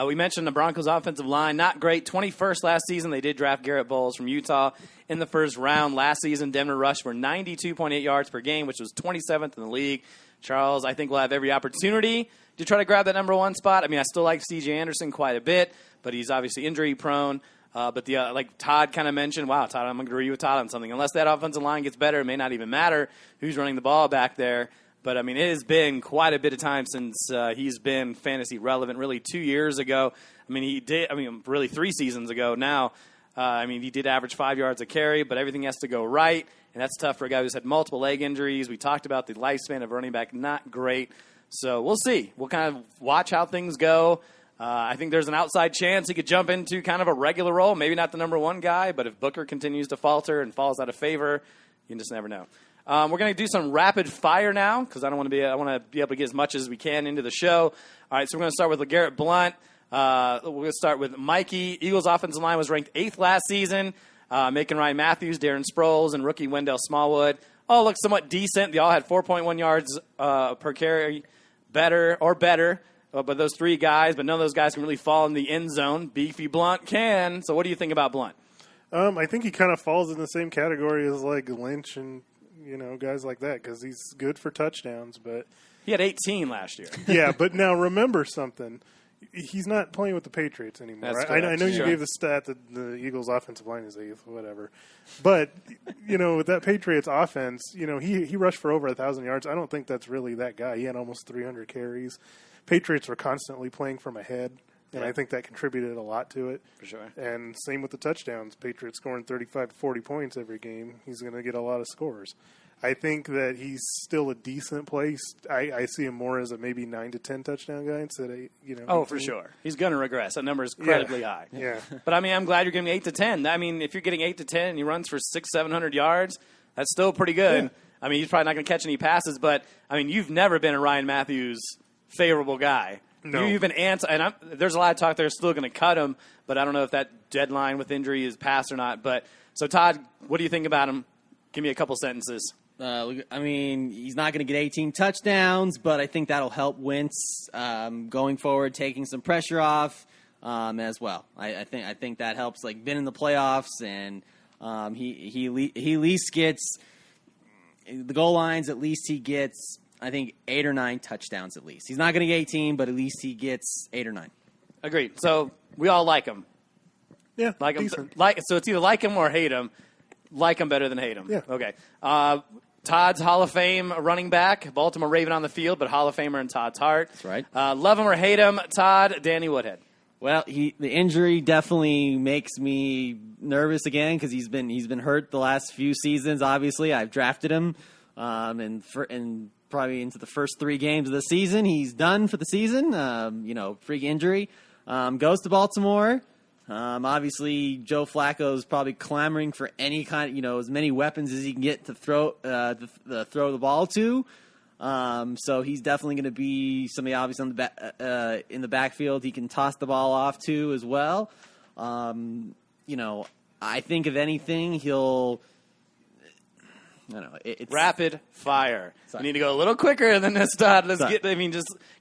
Speaker 1: We mentioned the Broncos' offensive line, not great. 21st last season. They did draft Garrett Bowles from Utah in the first round. Last season, Denver rushed for 92.8 yards per game, which was 27th in the league. Charles, I think, will have every opportunity to try to grab that number 1 spot. I mean, I still like C.J. Anderson quite a bit, but he's obviously injury-prone. But like Todd kind of mentioned, wow, Todd, I'm going to agree with Todd on something. Unless that offensive line gets better, it may not even matter who's running the ball back there. But, I mean, it has been quite a bit of time since he's been fantasy relevant. Really, 2 years ago. Really 3 seasons ago now. He did average 5 yards a carry, but everything has to go right. And that's tough for a guy who's had multiple leg injuries. We talked about the lifespan of a running back, not great. So we'll see. We'll kind of watch how things go. I think there's an outside chance he could jump into kind of a regular role. Maybe not the number 1 guy, but if Booker continues to falter and falls out of favor, you just never know. We're going to do some rapid fire now because I want to be able to get as much as we can into the show. All right, so we're going to start with LeGarrette Blount. We're going to start with Mikey. Eagles' offensive line was ranked 8th last season. Macon Ryan Matthews, Darren Sproles, and rookie Wendell Smallwood all looked somewhat decent. They all had 4.1 yards per carry, better. But those 3 guys, but none of those guys can really fall in the end zone. Beefy Blount can. So what do you think about Blount?
Speaker 4: I think he kind of falls in the same category as like Lynch and guys like that because he's good for touchdowns. But
Speaker 1: he had 18 last year.
Speaker 4: Yeah, but now remember something. He's not playing with the Patriots anymore. Right? I know you gave the stat that the Eagles' offensive line is 8th, whatever. But, with that Patriots offense, he rushed for over 1,000 yards. I don't think that's really that guy. He had almost 300 carries. Patriots were constantly playing from ahead, and I think that contributed a lot to it.
Speaker 1: For sure.
Speaker 4: And same with the touchdowns. Patriots scoring 35 to 40 points every game. He's going to get a lot of scores. I think that he's still a decent place. I see him more as a maybe 9 to 10 touchdown guy instead of 18.
Speaker 1: Oh, for sure. He's going to regress. That number is incredibly high.
Speaker 4: Yeah.
Speaker 1: But, I mean, I'm glad you're giving 8 to 10. I mean, if you're getting 8 to 10 and he runs for 700 yards, that's still pretty good.
Speaker 4: Yeah.
Speaker 1: I mean, he's probably not going to catch any passes, but, I mean, you've never been a Ryan Matthews favorable guy.
Speaker 4: No.
Speaker 1: You've been and there's a lot of talk they're still going to cut him, but I don't know if that deadline with injury is passed or not. But so, Todd, what do you think about him? Give me a couple sentences.
Speaker 7: I mean, he's not going to get 18 touchdowns, but I think that'll help Wentz going forward, taking some pressure off as well. I think that helps. Like, been in the playoffs, and he at least gets the goal lines. At least he gets, I think, 8 or 9 touchdowns. At least he's not going to get 18, but at least he gets 8 or 9.
Speaker 1: Agreed. So we all like him.
Speaker 4: Yeah,
Speaker 1: Like him.
Speaker 4: decent.
Speaker 1: So it's either like him or hate him. Like him better than hate him.
Speaker 4: Yeah.
Speaker 1: Okay. Todd's Hall of Fame running back, Baltimore Raven on the field, but Hall of Famer in Todd's heart.
Speaker 7: That's right.
Speaker 1: Love him or hate him, Todd, Danny Woodhead.
Speaker 7: Well, the injury definitely makes me nervous again because he's been hurt the last few seasons. Obviously, I've drafted him, and probably into the first 3 games of the season, he's done for the season. Freak injury. Goes to Baltimore. Obviously, Joe Flacco's probably clamoring for any kind, as many weapons as he can get to throw the ball to. So he's definitely going to be somebody obviously on the in the backfield he can toss the ball off to as well. I think if anything he'll. I don't know. It's
Speaker 1: Rapid fire.
Speaker 7: Sorry.
Speaker 1: You need to go a little quicker than this, Todd. Just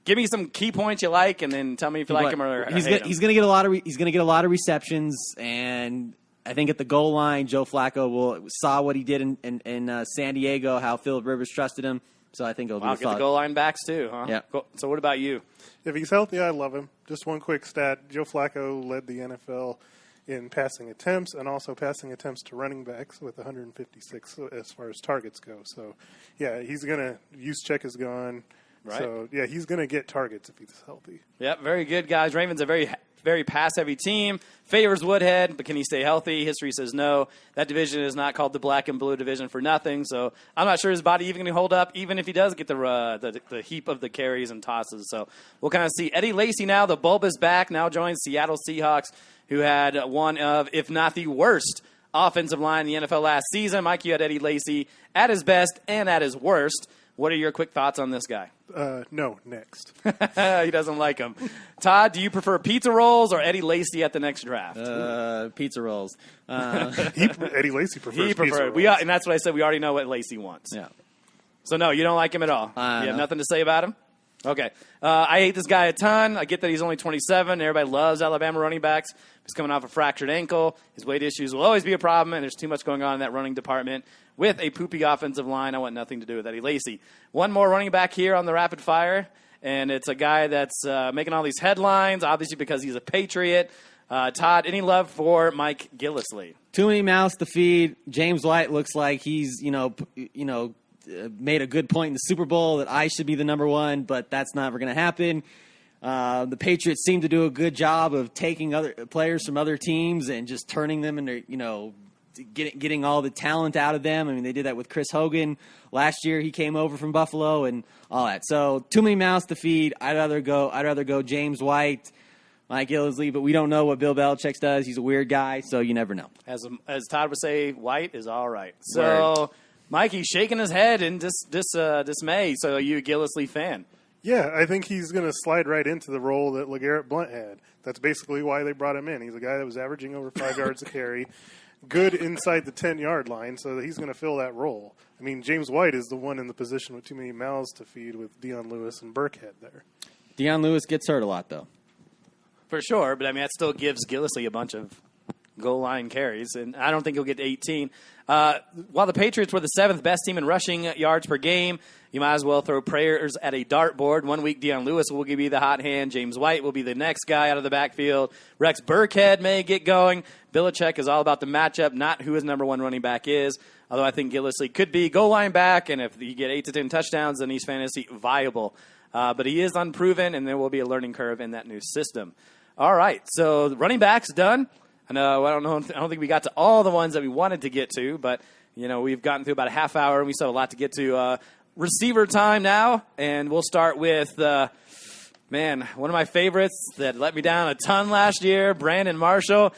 Speaker 1: give me some key points you like, and then tell me if you like him or
Speaker 7: he's
Speaker 1: hate him.
Speaker 7: He's going to get a lot of receptions, and I think at the goal line, Joe Flacco saw what he did in San Diego, how Phillip Rivers trusted him. So I think it'll be
Speaker 1: Get the goal line backs too, huh?
Speaker 7: Yeah.
Speaker 1: Cool. So what about you?
Speaker 4: If he's healthy, I love him. Just one quick stat. Joe Flacco led the NFL in passing attempts and also passing attempts to running backs with 156 as far as targets go. So, yeah, he's going to – Juszczyk is gone.
Speaker 1: Right.
Speaker 4: So, yeah, he's going to get targets if he's healthy.
Speaker 1: Yep, very good, guys. Ravens a very, very pass-heavy team. Favors Woodhead, but can he stay healthy? History says no. That division is not called the black and blue division for nothing, so I'm not sure his body even going to hold up, even if he does get the heap of the carries and tosses. So we'll kind of see. Eddie Lacy now, the bulbous back, now joins Seattle Seahawks, who had one of, if not the worst, offensive line in the NFL last season. Mikey, you had Eddie Lacy at his best and at his worst. What are your quick thoughts on this guy?
Speaker 4: No, next.
Speaker 1: He doesn't like him. Todd, do you prefer pizza rolls or Eddie Lacy at the next draft?
Speaker 7: pizza rolls.
Speaker 4: Eddie Lacy prefers
Speaker 1: He preferred.
Speaker 4: pizza rolls.
Speaker 1: And that's what I said. We already know what Lacy wants.
Speaker 7: Yeah.
Speaker 1: So, no, you don't like him at all? You have
Speaker 7: No.
Speaker 1: nothing to say about him? Okay. I hate this guy a ton. I get that he's only 27. Everybody loves Alabama running backs. He's coming off a fractured ankle. His weight issues will always be a problem, and there's too much going on in that running department. With a poopy offensive line, I want nothing to do with Eddie Lacy. One more running back here on the rapid fire, and it's a guy that's making all these headlines, obviously because he's a Patriot. Todd, any love for Mike Gillislee?
Speaker 7: Too many mouths to feed. James White looks like he's, made a good point in the Super Bowl that I should be the number one, but that's never going to happen. The Patriots seem to do a good job of taking other players from other teams and just turning them into, getting all the talent out of them. I mean, they did that with Chris Hogan last year. He came over from Buffalo and all that. So too many mouths to feed. I'd rather go James White, Mike Gillislee, but we don't know what Bill Belichick does. He's a weird guy, so you never know.
Speaker 1: As Todd would say, White is all right. So, Mikey's shaking his head in dismay. So, are you a Gillislee fan?
Speaker 4: Yeah, I think he's going to slide right into the role that LeGarrette Blount had. That's basically why they brought him in. He's a guy that was averaging over 5 yards a carry, good inside the 10-yard line, so that he's going to fill that role. I mean, James White is the one in the position with too many mouths to feed with Dion Lewis and Burkhead there.
Speaker 7: Dion Lewis gets hurt a lot, though.
Speaker 1: For sure, but I mean, that still gives Gillislee a bunch of goal line carries, and I don't think he'll get 18. While the Patriots were the 7th best team in rushing yards per game, you might as well throw prayers at a dartboard. 1 week, Dion Lewis will be the hot hand. James White will be the next guy out of the backfield. Rex Burkhead may get going. Belichick is all about the matchup, not who his number one running back is, although I think Gillislee could be goal line back, and if you get 8 to 10 touchdowns, then he's fantasy viable. But he is unproven, and there will be a learning curve in that new system. All right, so the running back's done. I don't think we got to all the ones that we wanted to get to, but we've gotten through about a half hour, and we still have a lot to get to. Receiver time now, and we'll start with, one of my favorites that let me down a ton last year, Brandon Marshall.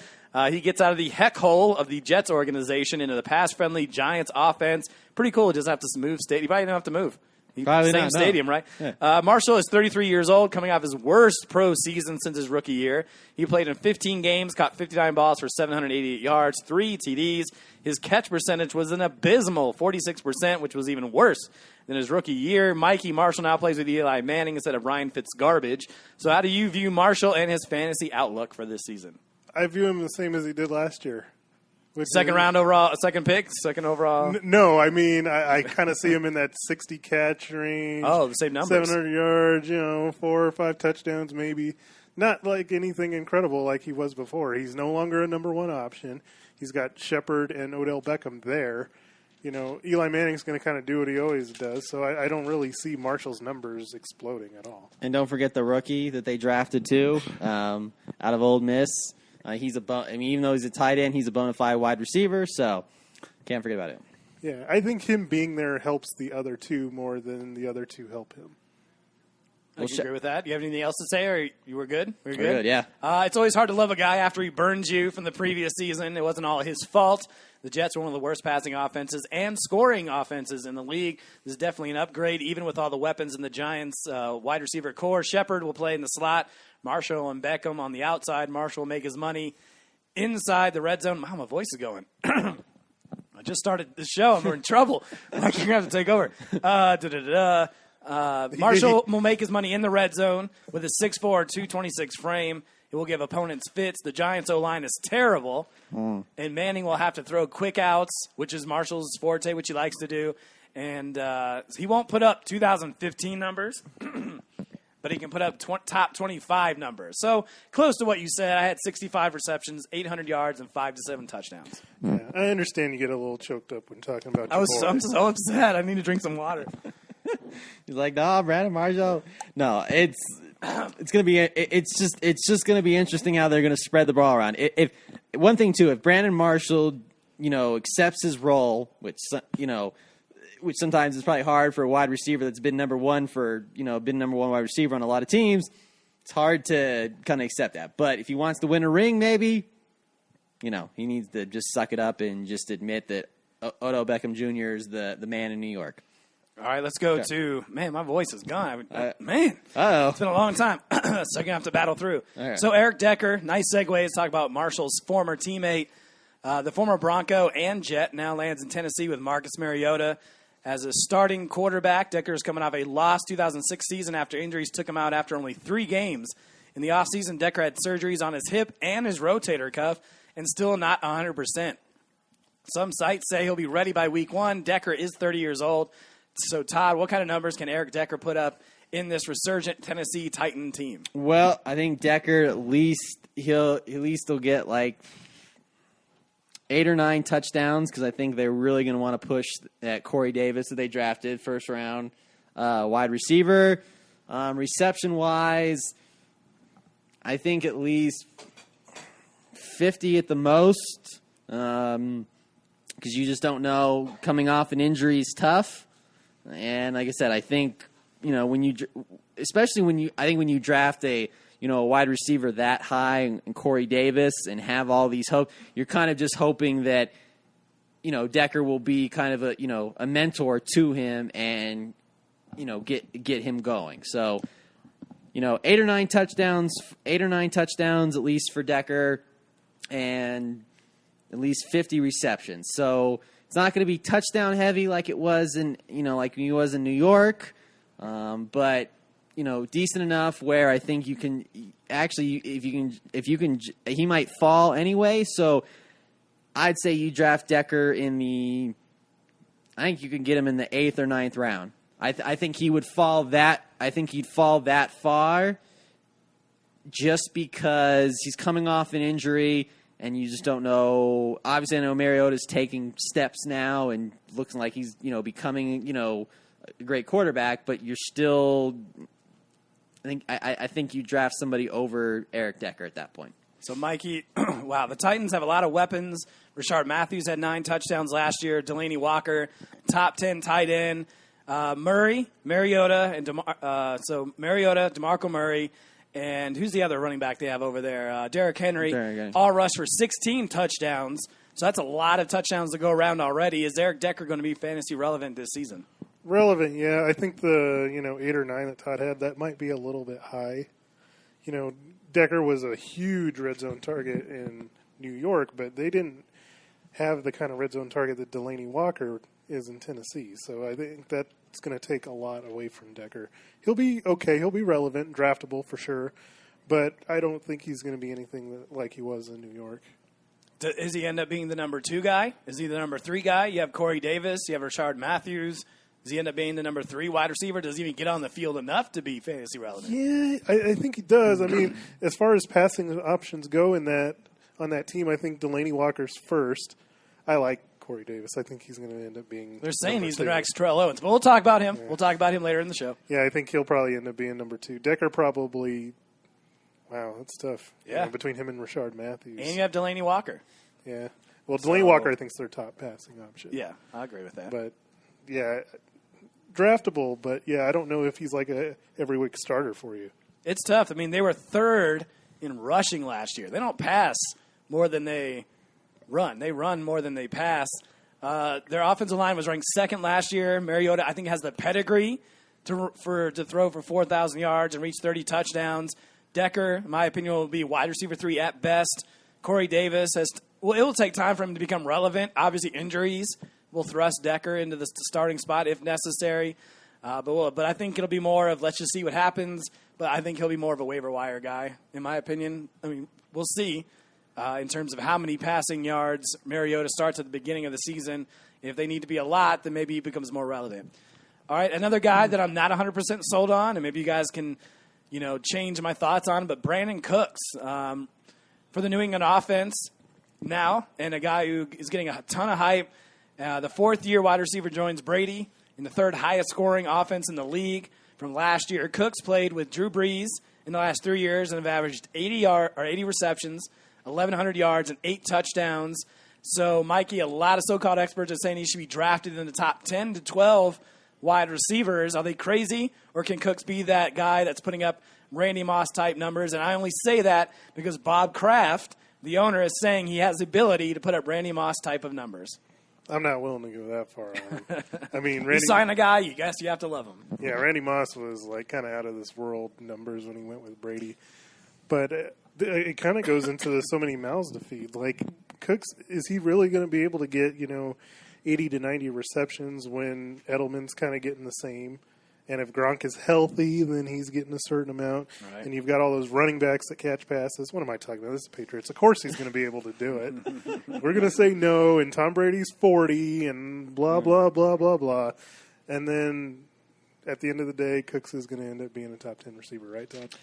Speaker 1: He gets out of the heck hole of the Jets organization into the pass-friendly Giants offense. Pretty cool to just have to move state. You probably don't have to move.
Speaker 5: Probably
Speaker 1: Same
Speaker 5: not, no.
Speaker 1: stadium, right?
Speaker 5: Yeah.
Speaker 1: Marshall is 33 years old, coming off his worst pro season since his rookie year. He played in 15 games, caught 59 balls for 788 yards, 3 TDs. His catch percentage was an abysmal 46%, which was even worse than his rookie year. Mikey Marshall now plays with Eli Manning instead of Ryan Fitzgarbage. So how do you view Marshall and his fantasy outlook for this season?
Speaker 4: I view him the same as he did last year.
Speaker 1: Second round overall, second pick, second overall.
Speaker 4: No, I mean, I kind of see him in that 60 catch range.
Speaker 1: Oh, the same numbers.
Speaker 4: 700 yards, 4 or 5 touchdowns maybe. Not like anything incredible like he was before. He's no longer a number one option. He's got Shepard and Odell Beckham there. Eli Manning's going to kind of do what he always does, so I don't really see Marshall's numbers exploding at all.
Speaker 7: And don't forget the rookie that they drafted too, out of Ole Miss. Even though he's a tight end, he's a bona fide wide receiver, so can't forget about it.
Speaker 4: Yeah, I think him being there helps the other two more than the other two help him.
Speaker 1: I agree with that. Do you have anything else to say, or you were good? We're good?
Speaker 7: We're good, yeah.
Speaker 1: It's always hard to love a guy after he burns you from the previous season. It wasn't all his fault. The Jets were one of the worst passing offenses and scoring offenses in the league. This is definitely an upgrade, even with all the weapons in the Giants' wide receiver core. Shepard will play in the slot. Marshall and Beckham on the outside. Marshall will make his money inside the red zone. Wow, my voice is going. I just started the show. I'm in trouble. You're going to have to take over. Marshall will make his money in the red zone with a 6'4", 226 frame. It will give opponents fits. The Giants' O-line is terrible. And Manning will have to throw quick outs, which is Marshall's forte, which he likes to do. And he won't put up 2015 numbers, but he can put up top 25 numbers. So close to what you said. I had 65 receptions, 800 yards, and 5 to 7 touchdowns.
Speaker 4: Yeah, I understand you get a little choked up when talking about your boy.
Speaker 1: I'm so upset. I need to drink some water.
Speaker 7: He's like, no, Brandon Marshall. No, it's gonna be it's just gonna be interesting how they're gonna spread the ball around. If one thing too, if Brandon Marshall, accepts his role, which sometimes is probably hard for a wide receiver that's been number one wide receiver on a lot of teams. It's hard to kind of accept that. But if he wants to win a ring, maybe, he needs to just suck it up and just admit that Odell Beckham Jr. is the man in New York.
Speaker 1: All right, let's go to, my voice is gone. It's been a long time, so I'm going to have to battle through.
Speaker 7: Right.
Speaker 1: So Eric Decker, nice segue to talk about Marshall's former teammate. The former Bronco and Jet now lands in Tennessee with Marcus Mariota as a starting quarterback. Decker is coming off a lost 2006 season after injuries took him out after only 3 games. In the offseason, Decker had surgeries on his hip and his rotator cuff and still not 100%. Some sites say he'll be ready by week 1. Decker is 30 years old. So, Todd, what kind of numbers can Eric Decker put up in this resurgent Tennessee Titan team?
Speaker 7: Well, I think Decker he'll get like 8 or 9 touchdowns because I think they're really going to want to push that Corey Davis that they drafted first round wide receiver. Reception wise, I think at least 50 at the most because you just don't know. Coming off an injury is tough. And like I said, I think, when you draft a wide receiver that high and Corey Davis and have all these hopes, you're kind of just hoping that, Decker will be kind of a mentor to him and, get him going. So, 8 or 9 touchdowns at least for Decker and at least 50 receptions. So, it's not going to be touchdown heavy like it was in New York, but decent enough where I think you can actually he might fall anyway. So I'd say you draft Decker I think you can get him in the 8th or 9th round. I think he would fall that. I think he'd fall that far, just because he's coming off an injury. And you just don't know. Obviously, I know Mariota's taking steps now and looks like he's, becoming, a great quarterback. But you're still. I think you draft somebody over Eric Decker at that point.
Speaker 1: So, Mikey, wow, the Titans have a lot of weapons. Rashard Matthews had 9 touchdowns last year. Delaney Walker, top 10 tight end. Mariota, and DeMarco Murray, and who's the other running back they have over there? Derrick Henry, all rushed for 16 touchdowns. So that's a lot of touchdowns to go around already. Is Eric Decker going to be fantasy relevant this season?
Speaker 4: Relevant, yeah. I think the 8 or 9 that Todd had, that might be a little bit high. Decker was a huge red zone target in New York, but they didn't have the kind of red zone target that Delaney Walker is in Tennessee. So I think that's going to take a lot away from Decker. He'll be okay. He'll be relevant, draftable for sure, but I don't think he's going to be anything like he was in New York.
Speaker 1: Does he end up being the number 2 guy? Is he the number 3 guy? You have Corey Davis. You have Rashard Matthews. Does he end up being the number 3 wide receiver? Does he even get on the field enough to be fantasy relevant?
Speaker 4: Yeah, I think he does. I mean, as far as passing options go on that team, I think Delaney Walker's first. I like Corey Davis. I think he's going to end up being.
Speaker 1: They're saying he's the next Terrell Owens, but we'll talk about him. Yeah. We'll talk about him later in the show.
Speaker 4: Yeah, I think he'll probably end up being number 2. Decker probably. Wow, that's tough.
Speaker 1: Yeah,
Speaker 4: between him and Rashard Matthews,
Speaker 1: and you have Delaney Walker.
Speaker 4: Yeah, well, Delaney Walker, I think, is their top passing option.
Speaker 1: Yeah, I agree with that.
Speaker 4: But yeah, draftable. But yeah, I don't know if he's like a every week starter for you.
Speaker 1: It's tough. I mean, they were 3rd in rushing last year. They don't pass more than they run. They run more than they pass. Their offensive line was ranked 2nd last year. Mariota, I think, has the pedigree to throw for 4,000 yards and reach 30 touchdowns. Decker, in my opinion, will be wide receiver 3 at best. Corey Davis it will take time for him to become relevant. Obviously, injuries will thrust Decker into the starting spot if necessary. But I think it'll be more of let's just see what happens. But I think he'll be more of a waiver wire guy, in my opinion. I mean, we'll see in terms of how many passing yards Mariota starts at the beginning of the season. If they need to be a lot, then maybe he becomes more relevant. All right, another guy that I'm not 100% sold on, and maybe you guys can, change my thoughts on, but Brandon Cooks for the New England offense now, and a guy who is getting a ton of hype. The 4th-year wide receiver joins Brady in the 3rd highest scoring offense in the league from last year. Cooks played with Drew Brees in the last 3 years and have averaged 80 receptions, 1,100 yards, and 8 touchdowns. So, Mikey, a lot of so-called experts are saying he should be drafted in the top 10 to 12 wide receivers. Are they crazy, or can Cooks be that guy that's putting up Randy Moss-type numbers? And I only say that because Bob Kraft, the owner, is saying he has the ability to put up Randy Moss type of numbers.
Speaker 4: I'm not willing to go that far on. I mean,
Speaker 1: you sign a guy, you have to love him.
Speaker 4: Yeah, Randy Moss was like kind of out of this world numbers when he went with Brady. But it kind of goes into so many mouths to feed. Like, Cooks, is he really going to be able to get, 80 to 90 receptions when Edelman's kind of getting the same? And if Gronk is healthy, then he's getting a certain amount. Right. And you've got all those running backs that catch passes. What am I talking about? This is Patriots. Of course he's going to be able to do it. We're going to say no, and Tom Brady's 40, and blah, blah, blah, blah, blah. And then at the end of the day, Cooks is going to end up being a top 10 receiver, right, Todd?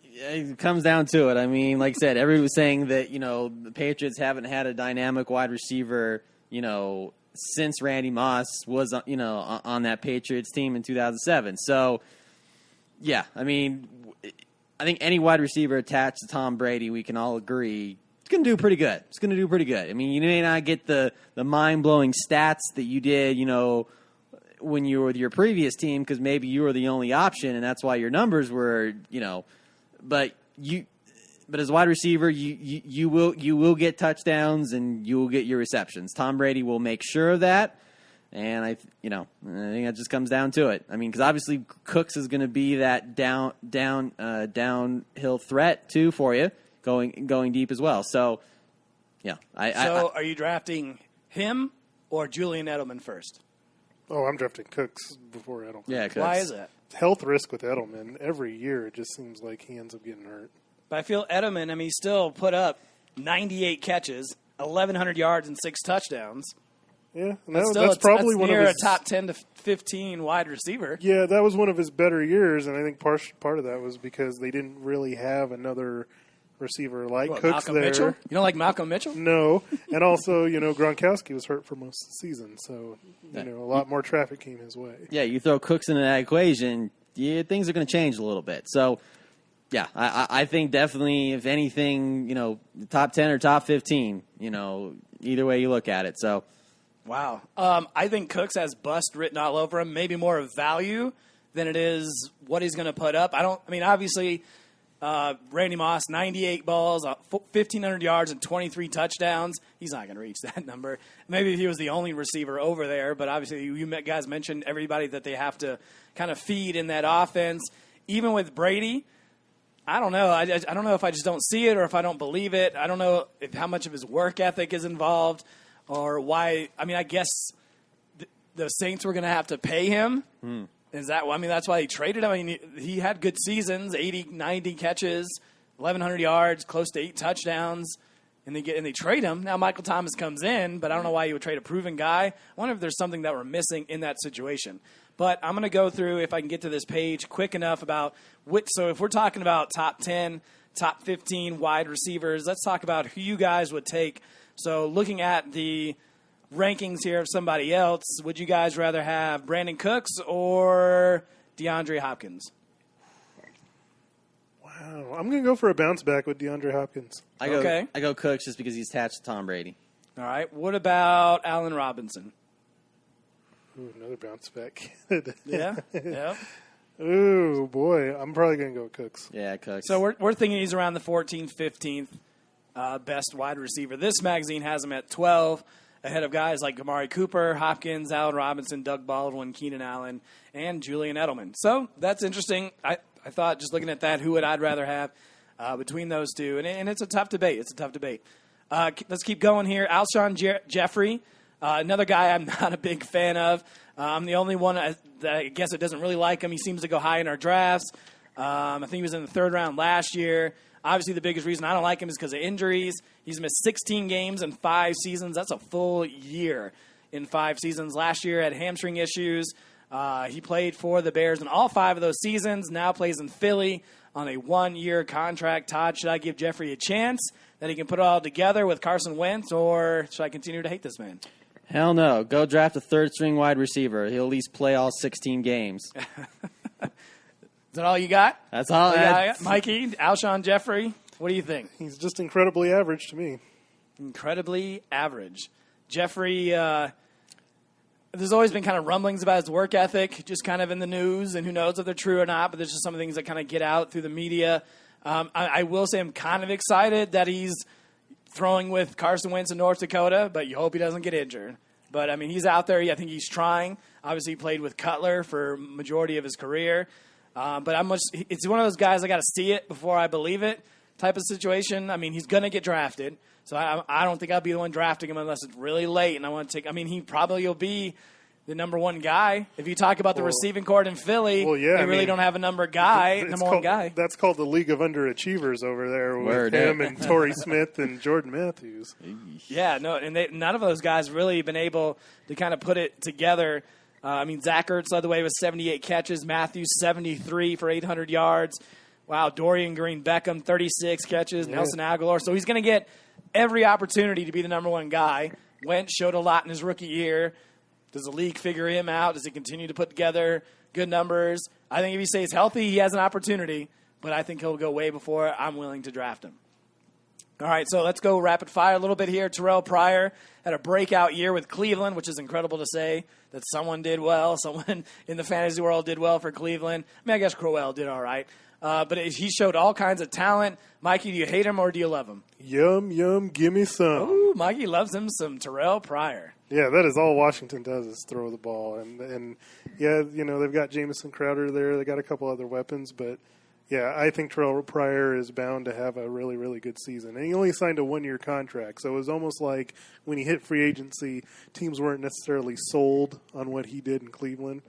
Speaker 7: It comes down to it. I mean, like I said, everybody was saying that, the Patriots haven't had a dynamic wide receiver, since Randy Moss was, on that Patriots team in 2007. So, yeah, I mean, I think any wide receiver attached to Tom Brady, we can all agree, it's going to do pretty good. It's going to do pretty good. I mean, you may not get the mind-blowing stats that you did, when you were with your previous team because maybe you were the only option and that's why your numbers were, but as a wide receiver, you will get touchdowns and you will get your receptions. Tom Brady will make sure of that, and I think that just comes down to it. I mean, because obviously Cooks is going to be that downhill threat too for you, going deep as well. So, yeah.
Speaker 1: Are you drafting him or Julian Edelman first?
Speaker 4: Oh, I'm drafting Cooks before Edelman.
Speaker 7: Yeah, Cooks.
Speaker 1: Why is that?
Speaker 4: Health risk with Edelman. Every year it just seems like he ends up getting hurt.
Speaker 1: But I feel Edelman, he still put up 98 catches, 1,100 yards, and 6 touchdowns.
Speaker 4: Yeah, and that's probably one of his
Speaker 1: a top 10 to 15 wide receiver.
Speaker 4: Yeah, that was one of his better years, and I think part of that was because they didn't really have another receiver like Cooks
Speaker 1: Malcolm
Speaker 4: there.
Speaker 1: Mitchell? You don't like Malcolm Mitchell?
Speaker 4: No, and also Gronkowski was hurt for most of the season, so a lot more traffic came his way.
Speaker 7: Yeah, you throw Cooks into that equation, things are going to change a little bit. So, Yeah, I think definitely, if anything, top 10 or top 15, either way you look at it. So,
Speaker 1: wow. I think Cooks has bust written all over him, maybe more of value than it is what he's going to put up. Obviously, Randy Moss, 98 balls, 1,500 yards, and 23 touchdowns. He's not going to reach that number. Maybe if he was the only receiver over there, but obviously you guys mentioned everybody that they have to kind of feed in that offense. Even with Brady, I don't know. I don't know if I just don't see it or if I don't believe it. I don't know how much of his work ethic is involved or why. I guess the Saints were going to have to pay him. Is that? That's why he traded him. He had good seasons, 80, 90 catches, 1,100 yards, close to 8 touchdowns, and they trade him. Now Michael Thomas comes in, but I don't know why you would trade a proven guy. I wonder if there's something that we're missing in that situation. But I'm going to go through, if I can get to this page quick enough, about so if we're talking about top 10, top 15 wide receivers, let's talk about who you guys would take. So looking at the rankings here of somebody else, would you guys rather have Brandon Cooks or DeAndre Hopkins?
Speaker 4: Wow. I'm going to go for a bounce back with DeAndre Hopkins.
Speaker 7: I go Cooks just because he's attached to Tom Brady.
Speaker 1: All right. What about Allen Robinson?
Speaker 4: Ooh, another bounce back.
Speaker 1: Yeah. Yeah.
Speaker 4: Ooh, boy. I'm probably going to go Cooks.
Speaker 7: Yeah, Cooks.
Speaker 1: So we're thinking he's around the 14th, 15th best wide receiver. This magazine has him at 12, ahead of guys like Amari Cooper, Hopkins, Allen Robinson, Doug Baldwin, Keenan Allen, and Julian Edelman. So that's interesting. I thought, just looking at that, who would I'd rather have between those two? And it's a tough debate. Let's keep going here. Alshon Jeffrey. Another guy I'm not a big fan of. I'm the only one that I guess that doesn't really like him. He seems to go high in our drafts. I think he was in the 3rd round last year. Obviously, the biggest reason I don't like him is because of injuries. He's missed 16 games in 5 seasons. That's a full year in 5 seasons. Last year had hamstring issues. He played for the Bears in all 5 of those seasons. Now plays in Philly on a 1-year contract. Todd, should I give Jeffrey a chance that he can put it all together with Carson Wentz, or should I continue to hate this man?
Speaker 7: Hell no. Go draft a 3rd-string wide receiver. He'll at least play all 16 games.
Speaker 1: Is that all you got?
Speaker 7: That's all.
Speaker 1: Mikey, Alshon Jeffrey, what do you think?
Speaker 4: He's just incredibly average to me.
Speaker 1: Incredibly average. Jeffrey, there's always been kind of rumblings about his work ethic, just kind of in the news, and who knows if they're true or not, but there's just some things that kind of get out through the media. I will say I'm kind of excited that he's throwing with Carson Wentz in North Dakota, but you hope he doesn't get injured. But, he's out there. I think he's trying. Obviously, he played with Cutler for majority of his career. But it's one of those guys I got to see it before I believe it type of situation. He's going to get drafted. So I don't think I'll be the one drafting him unless it's really late. And I want to take – he probably will be the number 1 guy. If you talk about the receiving corps in Philly, they really don't have a number one guy.
Speaker 4: That's called the League of Underachievers over there with him and Torrey Smith and Jordan Matthews.
Speaker 1: Yeah, no, and none of those guys really been able to kind of put it together. Zach Ertz led the way with 78 catches. Matthews, 73 for 800 yards. Wow, Dorian Green-Beckham, 36 catches. Yeah. Nelson Aguilar. So he's going to get every opportunity to be the number 1 guy. Wentz showed a lot in his rookie year. Does the league figure him out? Does he continue to put together good numbers? I think if he stays healthy, he has an opportunity, but I think he'll go way before I'm willing to draft him. All right, so let's go rapid fire a little bit here. Terrell Pryor had a breakout year with Cleveland, which is incredible to say that someone did well. Someone in the fantasy world did well for Cleveland. I guess Crowell did all right. But he showed all kinds of talent. Mikey, do you hate him or do you love him?
Speaker 4: Yum, yum, give me some.
Speaker 1: Ooh, Mikey loves him some Terrell Pryor.
Speaker 4: Yeah, that is all Washington does is throw the ball. And yeah, they've got Jamison Crowder there. They got a couple other weapons. But, yeah, I think Terrell Pryor is bound to have a really, really good season. And he only signed a 1-year contract. So it was almost like when he hit free agency, teams weren't necessarily sold on what he did in Cleveland.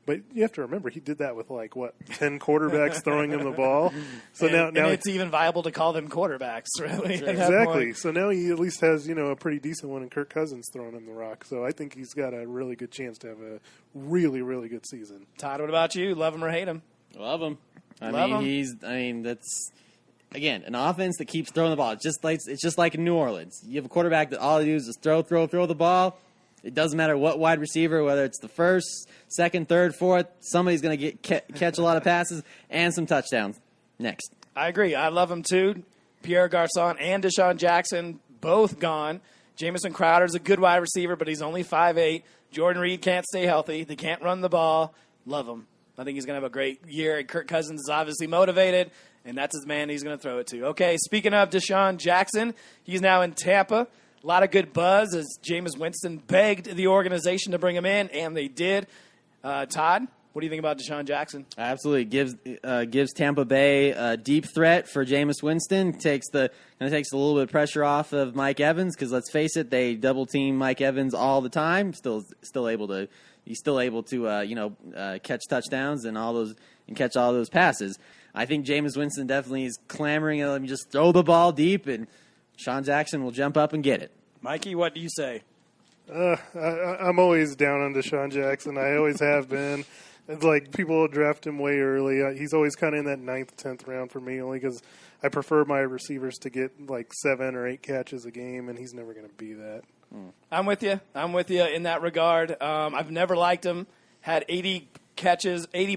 Speaker 4: But you have to remember, he did that with 10 quarterbacks throwing him the ball. So
Speaker 1: and it's even viable to call them quarterbacks, really.
Speaker 4: Exactly. So now he at least has, a pretty decent one in Kirk Cousins throwing him the rock. So I think he's got a really good chance to have a really, really good season.
Speaker 1: Todd, what about you? Love him or hate him?
Speaker 7: Love him. That's again an offense that keeps throwing the ball. It's just like in New Orleans. You have a quarterback that all he does is throw the ball. It doesn't matter what wide receiver, whether it's the 1st, 2nd, 3rd, 4th, somebody's going to catch a lot of passes and some touchdowns. Next.
Speaker 1: I agree. I love him too. Pierre Garçon and Deshaun Jackson both gone. Jamison Crowder's a good wide receiver, but he's only 5'8". Jordan Reed can't stay healthy. They can't run the ball. Love him. I think he's going to have a great year. Kirk Cousins is obviously motivated, and that's his man he's going to throw it to. Okay, speaking of Deshaun Jackson, he's now in Tampa. A lot of good buzz as Jameis Winston begged the organization to bring him in, and they did. Todd, what do you think about Deshaun Jackson?
Speaker 7: Absolutely gives Tampa Bay a deep threat for Jameis Winston. Takes a little bit of pressure off of Mike Evans because let's face it, they double team Mike Evans all the time. He's still able to catch touchdowns and catch all those passes. I think Jameis Winston definitely is clamoring. Let me just throw the ball deep, and Deshaun Jackson will jump up and get it.
Speaker 1: Mikey, what do you say?
Speaker 4: I'm always down on Deshaun Jackson. I always have been. It's like people will draft him way early. He's always kind of in that 9th, 10th round for me, only because I prefer my receivers to get like 7 or 8 catches a game, and he's never going to be that.
Speaker 1: I'm with you. In that regard. I've never liked him. Had 80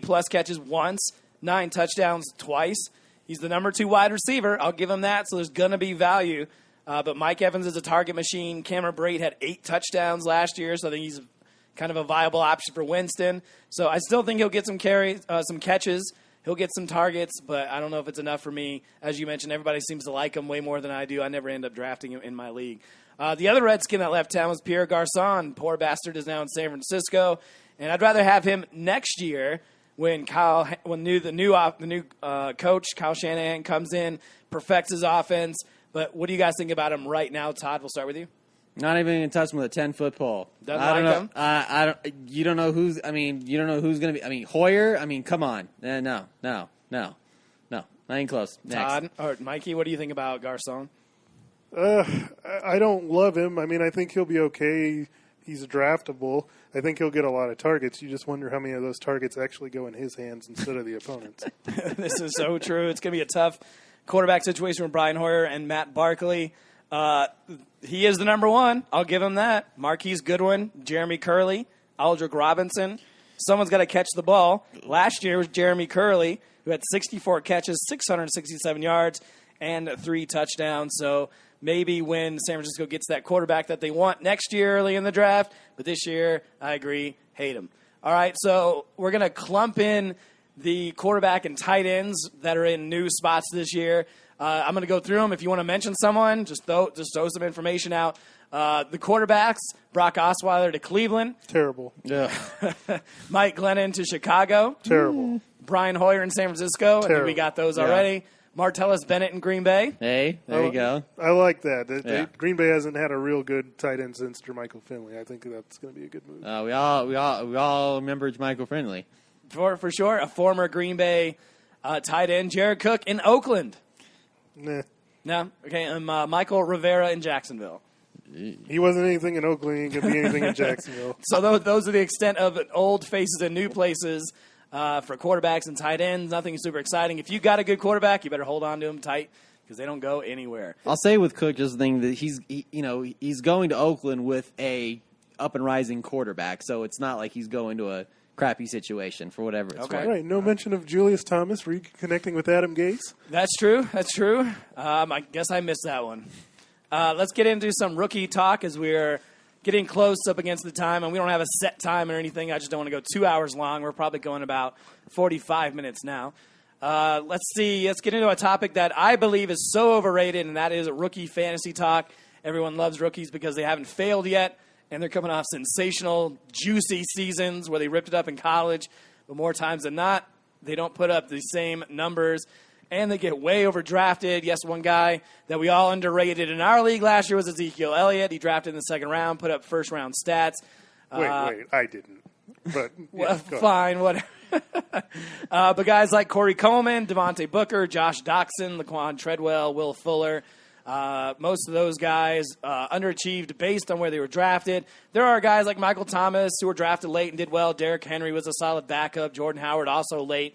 Speaker 1: plus catches once, 9 touchdowns twice. He's the number 2 wide receiver. I'll give him that. So there's going to be value. But Mike Evans is a target machine. Cameron Brate had 8 touchdowns last year, so I think he's kind of a viable option for Winston. So I still think he'll get some catches. He'll get some targets, but I don't know if it's enough for me. As you mentioned, everybody seems to like him way more than I do. I never end up drafting him in my league. The other Redskin that left town was Pierre Garçon. Poor bastard is now in San Francisco, and I'd rather have him next year when the new coach Kyle Shanahan comes in, perfects his offense. But what do you guys think about him right now, Todd? We'll start with you.
Speaker 7: Not even going to touch him with a 10-foot pole.
Speaker 1: Doesn't like him?
Speaker 7: You don't know who's. You don't know who's going to be. Hoyer. Come on. No. Not even close. Next.
Speaker 1: Todd or Mikey, what do you think about Garçon?
Speaker 4: I don't love him. I think he'll be okay. He's draftable. I think he'll get a lot of targets. You just wonder how many of those targets actually go in his hands instead of the opponent's.
Speaker 1: This is so true. It's going to be a tough quarterback situation with Brian Hoyer and Matt Barkley. He is the number 1. I'll give him that. Marquise Goodwin, Jeremy Curley, Aldrick Robinson. Someone's got to catch the ball. Last year was Jeremy Curley, who had 64 catches, 667 yards, and 3 touchdowns. So maybe when San Francisco gets that quarterback that they want next year early in the draft. But this year, I agree, hate him. All right, so we're going to clump in the quarterback and tight ends that are in new spots this year. I'm going to go through them. If you want to mention someone, just throw some information out. The quarterbacks, Brock Osweiler to Cleveland.
Speaker 4: Terrible.
Speaker 7: Yeah.
Speaker 1: Mike Glennon to Chicago.
Speaker 4: Terrible.
Speaker 1: Brian Hoyer in San Francisco. I think we got those already. Martellus Bennett in Green Bay.
Speaker 7: Hey, there you go.
Speaker 4: I like that. Green Bay hasn't had a real good tight end since Jermichael Finley. I think that's going to be a good move.
Speaker 7: We all remember Jermichael Finley.
Speaker 1: For sure. A former Green Bay tight end, Jared Cook in Oakland.
Speaker 4: Nah.
Speaker 1: No? Okay, Michael Rivera in Jacksonville.
Speaker 4: He wasn't anything in Oakland. He ain't going to be anything in Jacksonville.
Speaker 1: So those are the extent of old faces in new places for quarterbacks and tight ends. Nothing super exciting. If you got a good quarterback, you better hold on to him tight because they don't go anywhere.
Speaker 7: I'll say with Cook just the thing that he's going to Oakland with a up and rising quarterback, so it's not like he's going to a crappy situation for whatever it's worth.
Speaker 4: All right, no mention of Julius Thomas reconnecting with Adam Gase.
Speaker 1: That's true. I guess I missed that one. Let's get into some rookie talk as we're getting close up against the time, and we don't have a set time or anything. I just don't want to go 2 hours long. We're probably going about 45 minutes now. Let's see. Let's get into a topic that I believe is so overrated, and that is rookie fantasy talk. Everyone loves rookies because they haven't failed yet, and they're coming off sensational, juicy seasons where they ripped it up in college. But more times than not, they don't put up the same numbers, and they get way overdrafted. Yes, one guy that we all underrated in our league last year was Ezekiel Elliott. He drafted in the second round, put up first-round stats.
Speaker 4: Wait, I didn't. But
Speaker 1: well, fine, whatever. But guys like Corey Coleman, Devontae Booker, Josh Doxson, Laquan Treadwell, Will Fuller, most of those guys underachieved based on where they were drafted. There are guys like Michael Thomas who were drafted late and did well. Derrick Henry was a solid backup. Jordan Howard also late.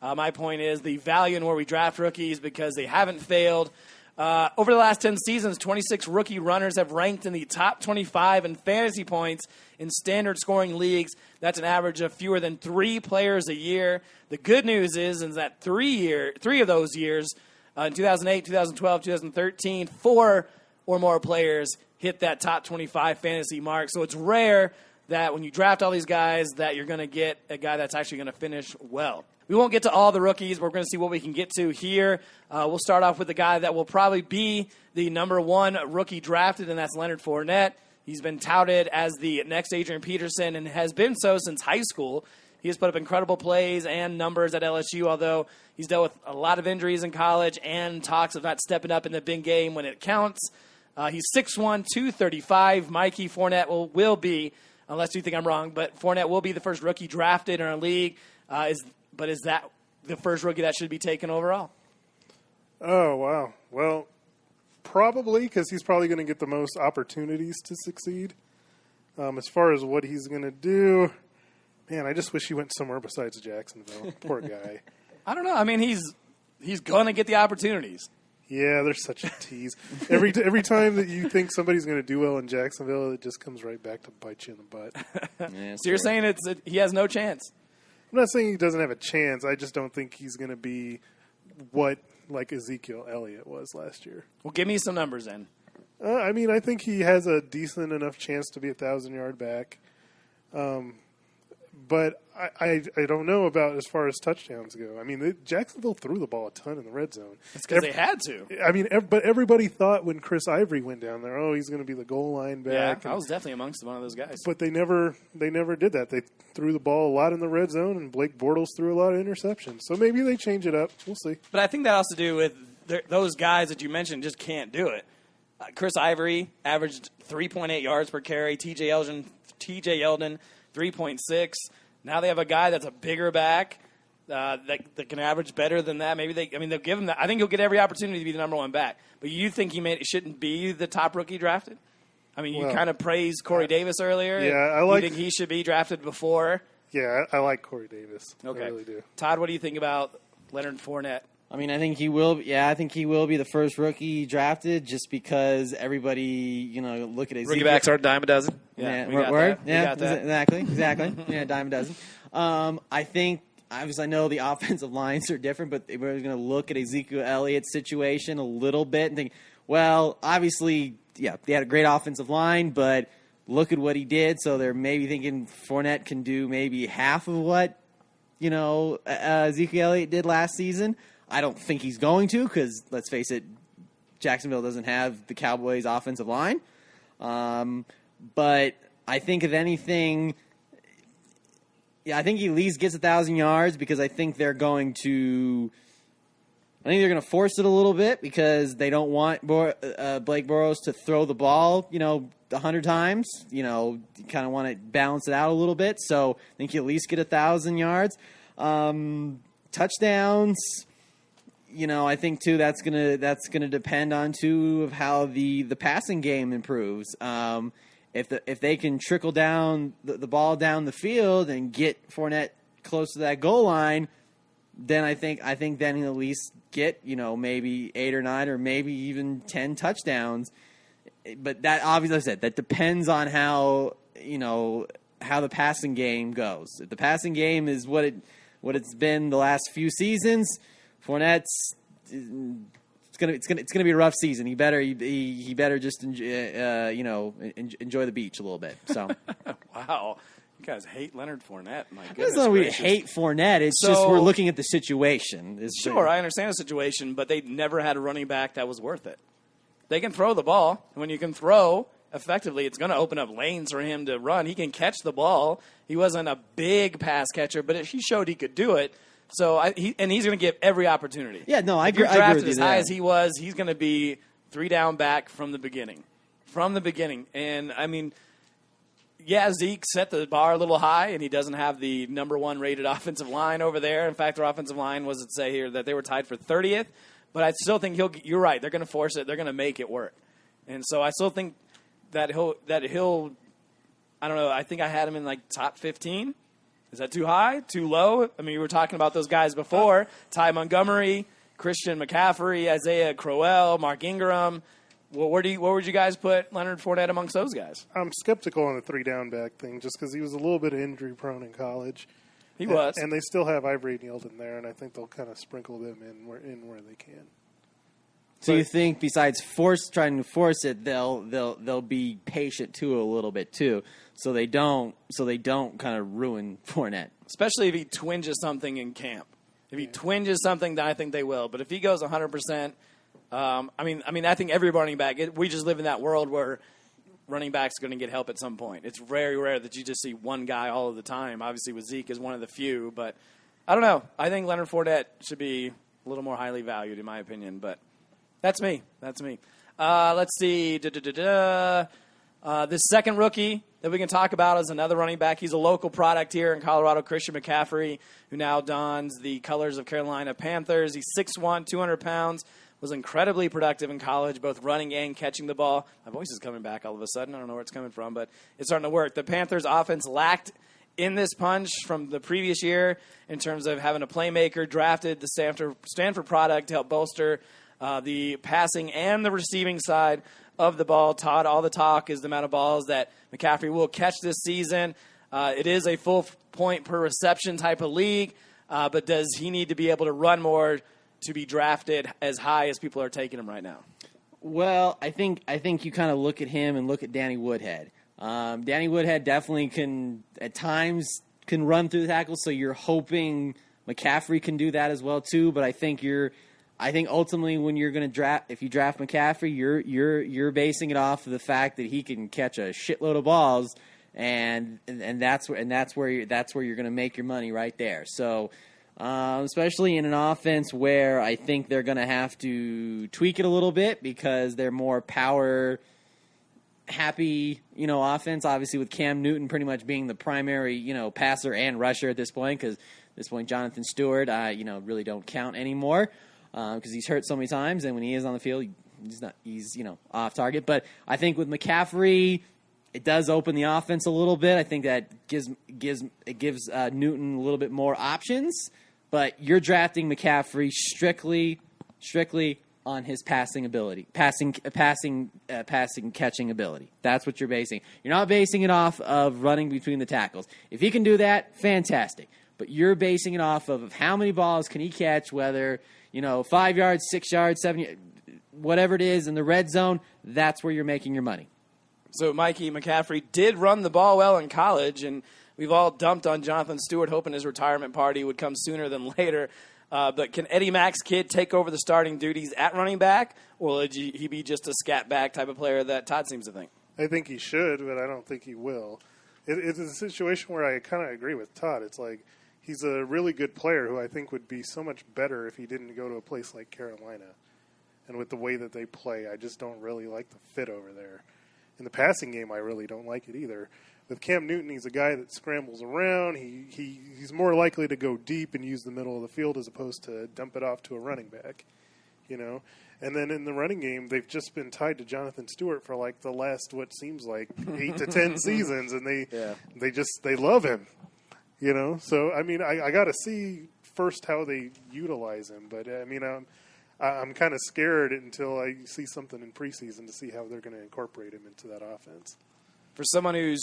Speaker 1: My point is the value in where we draft rookies because they haven't failed. Over the last 10 seasons, 26 rookie runners have ranked in the top 25 in fantasy points in standard scoring leagues. That's an average of fewer than 3 players a year. The good news is that 3 of those years, in 2008, 2012, 2013, 4 or more players hit that top 25 fantasy mark. So it's rare that when you draft all these guys that you're going to get a guy that's actually going to finish well. We won't get to all the rookies. We're going to see what we can get to here. We'll start off with the guy that will probably be the number 1 rookie drafted, and that's Leonard Fournette. He's been touted as the next Adrian Peterson and has been so since high school. He has put up incredible plays and numbers at LSU, although he's dealt with a lot of injuries in college and talks of not stepping up in the big game when it counts. He's 6'1", 235. Mikey, Fournette will be, unless you think I'm wrong, but Fournette will be the first rookie drafted in our league. But is that the first rookie that should be taken overall?
Speaker 4: Oh, wow. Well, probably, because he's probably going to get the most opportunities to succeed. As far as what he's going to do, man, I just wish he went somewhere besides Jacksonville. Poor guy.
Speaker 1: I don't know. I mean, he's going to get the opportunities.
Speaker 4: Yeah, they're such a tease. Every time that you think somebody's going to do well in Jacksonville, it just comes right back to bite you in the butt.
Speaker 1: So you're saying he has no chance?
Speaker 4: I'm not saying he doesn't have a chance. I just don't think he's going to be what like Ezekiel Elliott was last year.
Speaker 1: Well, give me some numbers then.
Speaker 4: I mean, I think he has a decent enough chance to be a 1,000-yard back. But I don't know about as far as touchdowns go. I mean, Jacksonville threw the ball a ton in the red zone.
Speaker 1: It's because they had to.
Speaker 4: I mean, but everybody thought when Chris Ivory went down there, oh, he's going to be the goal line back.
Speaker 1: Yeah, I was definitely amongst one of those guys.
Speaker 4: But they never did that. They threw the ball a lot in the red zone, and Blake Bortles threw a lot of interceptions. So maybe they change it up. We'll see.
Speaker 1: But I think that has to do with those guys that you mentioned just can't do it. Chris Ivory averaged 3.8 yards per carry. T.J. Yeldon, 3.6. Now they have a guy that's a bigger back that can average better than that. Maybe they'll give him that. I think he'll get every opportunity to be the number 1 back. But you think he shouldn't be the top rookie drafted? I mean, you kind of praised Corey Davis earlier.
Speaker 4: Yeah,
Speaker 1: you think he should be drafted before?
Speaker 4: Yeah, I like Corey Davis.
Speaker 1: Okay.
Speaker 4: I really do.
Speaker 1: Todd, what do you think about Leonard Fournette?
Speaker 7: I mean, I think he will. Yeah, I think he will be the first rookie drafted, just because everybody, look at Ezekiel.
Speaker 1: Rookie backs aren't a dime a dozen.
Speaker 7: Yeah,
Speaker 1: we got
Speaker 7: word.
Speaker 1: that.
Speaker 7: Yeah,
Speaker 1: we got that.
Speaker 7: Exactly. Yeah, dime a dozen. I think, obviously, I know the offensive lines are different, but we're going to look at Ezekiel Elliott's situation a little bit and think, well, obviously, yeah, they had a great offensive line, but look at what he did. So they're maybe thinking Fournette can do maybe half of what Ezekiel Elliott did last season. I don't think he's going to, because let's face it, Jacksonville doesn't have the Cowboys' offensive line. But I think if anything, I think he at least gets 1,000 yards, because I think they're going to force it a little bit, because they don't want Blake Bortles to throw the ball, 100 times. You kind of want to balance it out a little bit. So I think you at least get 1,000 yards. Touchdowns. I think too that's gonna depend on of how the passing game improves. If they can trickle down the ball down the field and get Fournette close to that goal line, then I think then he'll at least get maybe 8 or 9 or maybe even 10 touchdowns. But that, obviously, like I said, that depends on how the passing game goes. If the passing game is what it's been the last few seasons, Fournette's it's gonna be a rough season. He better just enjoy the beach a little bit. So
Speaker 1: wow, you guys hate Leonard Fournette. My goodness,
Speaker 7: it's not we hate Fournette. It's just we're looking at the situation.
Speaker 1: Sure, I understand the situation, but they never had a running back that was worth it. They can throw the ball, and when you can throw effectively, it's going to open up lanes for him to run. He can catch the ball. He wasn't a big pass catcher, but he showed he could do it. So he's going to get every opportunity.
Speaker 7: Yeah, no, I
Speaker 1: agree.
Speaker 7: If
Speaker 1: you're drafted as high as he was, he's going to be 3 down back from the beginning. And I mean, yeah, Zeke set the bar a little high, and he doesn't have the number 1 rated offensive line over there. In fact, their offensive line was, say here, that they were tied for 30th. But I still think you're right. They're going to force it. They're going to make it work. And so I still think that he'll I don't know. I think I had him in like top 15. Is that too high? Too low? I mean, we were talking about those guys before. Ty Montgomery, Christian McCaffrey, Isaiah Crowell, Mark Ingram. Well, where would you guys put Leonard Fournette amongst those guys?
Speaker 4: I'm skeptical on the 3-down back thing just because he was a little bit injury prone in college.
Speaker 1: He was.
Speaker 4: And they still have Ivory Nealdon there, and I think they'll kind of sprinkle them in where they can.
Speaker 7: So you think besides trying to force it, they'll be patient too a little bit too, so they don't kind of ruin Fournette.
Speaker 1: Especially if he twinges something in camp. If he twinges something, then I think they will. But if he goes 100%, I think every running back. We just live in that world where running backs are going to get help at some point. It's very rare that you just see one guy all of the time. Obviously, with Zeke is one of the few, but I don't know. I think Leonard Fournette should be a little more highly valued, in my opinion. But that's me. Let's see. This second rookie that we can talk about is another running back. He's a local product here in Colorado, Christian McCaffrey, who now dons the colors of Carolina Panthers. He's 6'1", 200 pounds. Was incredibly productive in college, both running and catching the ball. My voice is coming back all of a sudden. I don't know where it's coming from, but it's starting to work. The Panthers' offense lacked in this punch from the previous year in terms of having a playmaker, drafted the Stanford product to help bolster the passing and the receiving side of the ball. Todd, all the talk is the amount of balls that McCaffrey will catch this season. It is a full point per reception type of league, but does he need to be able to run more to be drafted as high as people are taking him right now?
Speaker 7: Well, I think you kind of look at him and look at Danny Woodhead. Danny Woodhead definitely can run through the tackles, so you're hoping McCaffrey can do that as well too. But I think ultimately when you're going to if you draft McCaffrey, you're basing it off of the fact that he can catch a shitload of balls, and that's where you're going to make your money right there. So. Especially in an offense where I think they're going to have to tweak it a little bit because they're more power happy, offense. Obviously, with Cam Newton pretty much being the primary, passer and rusher at this point, because at this point Jonathan Stewart, really don't count anymore because he's hurt so many times, and when he is on the field, he's off target. But I think with McCaffrey, it does open the offense a little bit. I think that gives Newton a little bit more options. But you're drafting McCaffrey strictly on his passing ability, passing catching ability. That's what you're basing. You're not basing it off of running between the tackles. If he can do that, fantastic. But you're basing it off of how many balls can he catch, whether 5 yards, 6 yards, 7 yards, whatever it is in the red zone. That's where you're making your money.
Speaker 1: So Mikey, McCaffrey did run the ball well in college, and we've all dumped on Jonathan Stewart, hoping his retirement party would come sooner than later. But can Eddie Mack's kid take over the starting duties at running back, or will he be just a scat back type of player that Todd seems to think?
Speaker 4: I think he should, but I don't think he will. It's a situation where I kind of agree with Todd. It's like he's a really good player who I think would be so much better if he didn't go to a place like Carolina. And with the way that they play, I just don't really like the fit over there. In the passing game, I really don't like it either. With Cam Newton, he's a guy that scrambles around. He's more likely to go deep and use the middle of the field as opposed to dump it off to a running back, And then in the running game, they've just been tied to Jonathan Stewart for like the last what seems like 8 to 10 seasons, and they love him, So I got to see first how they utilize him, but I'm kind of scared until I see something in preseason to see how they're going to incorporate him into that offense.
Speaker 1: For someone who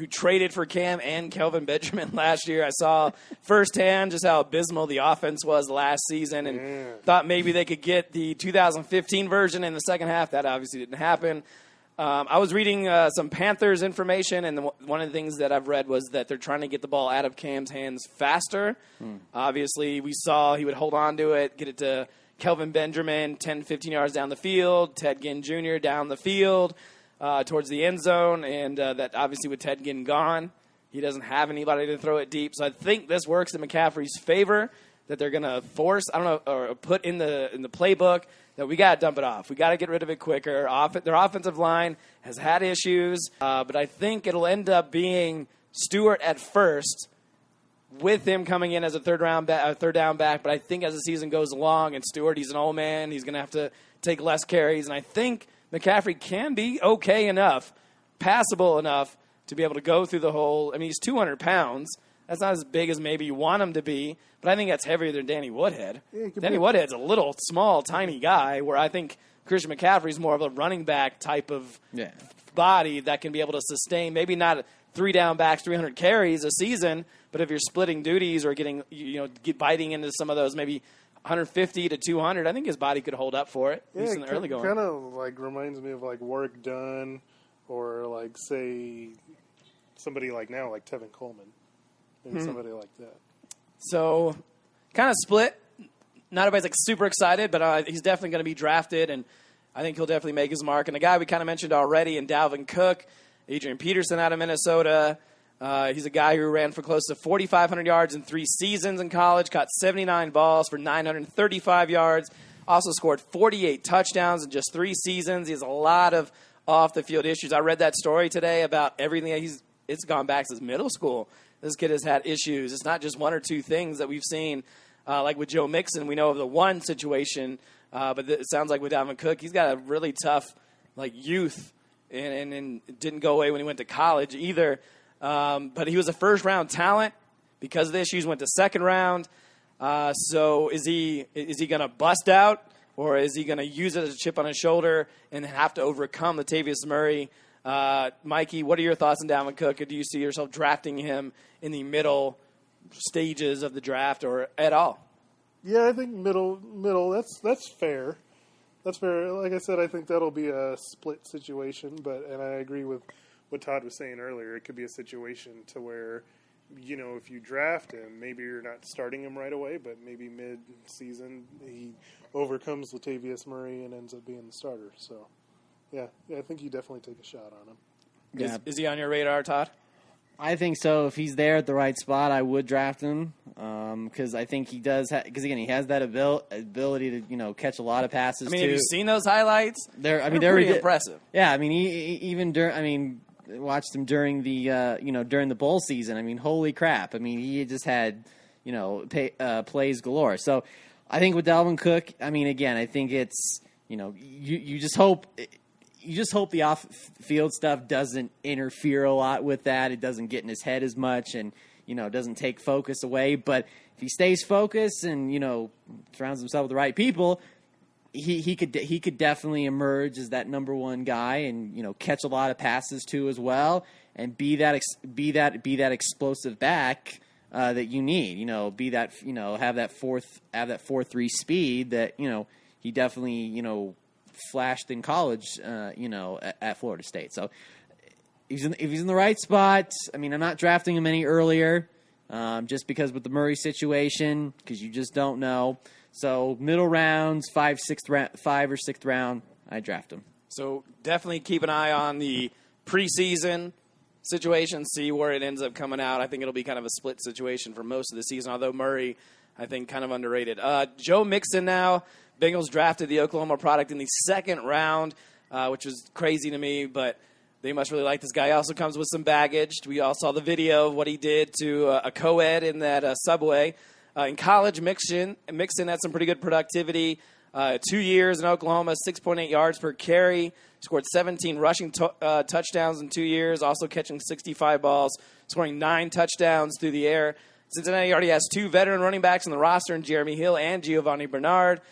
Speaker 1: traded for Cam and Kelvin Benjamin last year, I saw firsthand just how abysmal the offense was last season, and thought maybe they could get the 2015 version in the second half. That obviously didn't happen. I was reading some Panthers information, and one of the things that I've read was that they're trying to get the ball out of Cam's hands faster. Obviously, we saw he would hold on to it, get it to Kelvin Benjamin 10, 15 yards down the field, Ted Ginn Jr. down the field towards the end zone, and that obviously with Ted Ginn gone, he doesn't have anybody to throw it deep. So I think this works in McCaffrey's favor, that they're going to force, or put in the playbook that we got to dump it off. We got to get rid of it quicker. Their offensive line has had issues, but I think it'll end up being Stewart at first, with him coming in as a third down back. But I think as the season goes along, and Stewart, he's an old man, he's going to have to take less carries. And I think McCaffrey can be okay enough, passable enough, to be able to go through the whole. He's 200 pounds. That's not as big as maybe you want him to be, but I think that's heavier than Danny Woodhead.
Speaker 4: Yeah, he could
Speaker 1: Danny
Speaker 4: be-
Speaker 1: Woodhead's a little, small, tiny guy, where I think Christian McCaffrey's more of a running back type of body that can be able to sustain, maybe not 3 down backs, 300 carries a season, but if you're splitting duties or getting, biting into some of those maybe 150 to 200, I think his body could hold up for it. At least in the early going.
Speaker 4: Kind of like reminds me of like Warwick Dunn, or like say somebody like now like Tevin Coleman, maybe somebody like that.
Speaker 1: So, kind of split. Not everybody's like super excited, but he's definitely going to be drafted, and I think he'll definitely make his mark. And the guy we kind of mentioned already, in Dalvin Cook, Adrian Peterson out of Minnesota. He's a guy who ran for close to 4,500 yards in 3 seasons in college, caught 79 balls for 935 yards, also scored 48 touchdowns in just 3 seasons. He has a lot of off-the-field issues. I read that story today about everything. It's gone back since middle school. This kid has had issues. It's not just 1 or 2 things that we've seen. Like with Joe Mixon, we know of the one situation, but it sounds like with Dalvin Cook, he's got a really tough youth, and it didn't go away when he went to college either. But he was a first-round talent. Because of the issues, went to second round. So is he going to bust out, or is he going to use it as a chip on his shoulder and have to overcome Latavius Murray? Mikey, what are your thoughts on Dalvin Cook? Do you see yourself drafting him in the middle stages of the draft or at all?
Speaker 4: Yeah, I think middle. That's fair. That's fair. Like I said, I think that'll be a split situation. And I agree with what Todd was saying earlier. It could be a situation to where, if you draft him, maybe you're not starting him right away, but maybe mid-season he overcomes Latavius Murray and ends up being the starter. So, yeah, I think you definitely take a shot on him.
Speaker 5: Yeah.
Speaker 1: Is he on your radar, Todd?
Speaker 7: I think so. If he's there at the right spot, I would draft him because I think he does. Because again, he has that ability to catch a lot of passes.
Speaker 1: I mean, have you seen those highlights?
Speaker 7: They're
Speaker 1: pretty impressive.
Speaker 7: Yeah, I mean, even during. Watched him during the during the bowl season. I mean, holy crap! I mean, he just had plays galore. So I think with Dalvin Cook, I mean, again, I think it's you just hope. You just hope the off-field stuff doesn't interfere a lot with that. It doesn't get in his head as much, and doesn't take focus away. But if he stays focused and surrounds himself with the right people, he could definitely emerge as that number one guy, and catch a lot of passes too as well, and be that explosive back that you need. Be that have that 4.3 speed that he definitely flashed in college, at Florida State. So if he's in the right spot, I mean, I'm not drafting him any earlier, just because with the Murray situation, because you just don't know. So middle rounds, 5 or 6th round, I draft him.
Speaker 1: So definitely keep an eye on the preseason situation, see where it ends up coming out. I think it'll be kind of a split situation for most of the season, although Murray, I think, kind of underrated. Joe Mixon now. Bengals drafted the Oklahoma product in the 2nd round, which was crazy to me, but they must really like this guy. He also comes with some baggage. We all saw the video of what he did to a co-ed in that subway. In college, Mixon had some pretty good productivity. 2 years in Oklahoma, 6.8 yards per carry. Scored 17 rushing touchdowns in 2 years, also catching 65 balls, scoring 9 touchdowns through the air. Cincinnati already has 2 veteran running backs in the roster, in Jeremy Hill and Giovanni Bernard.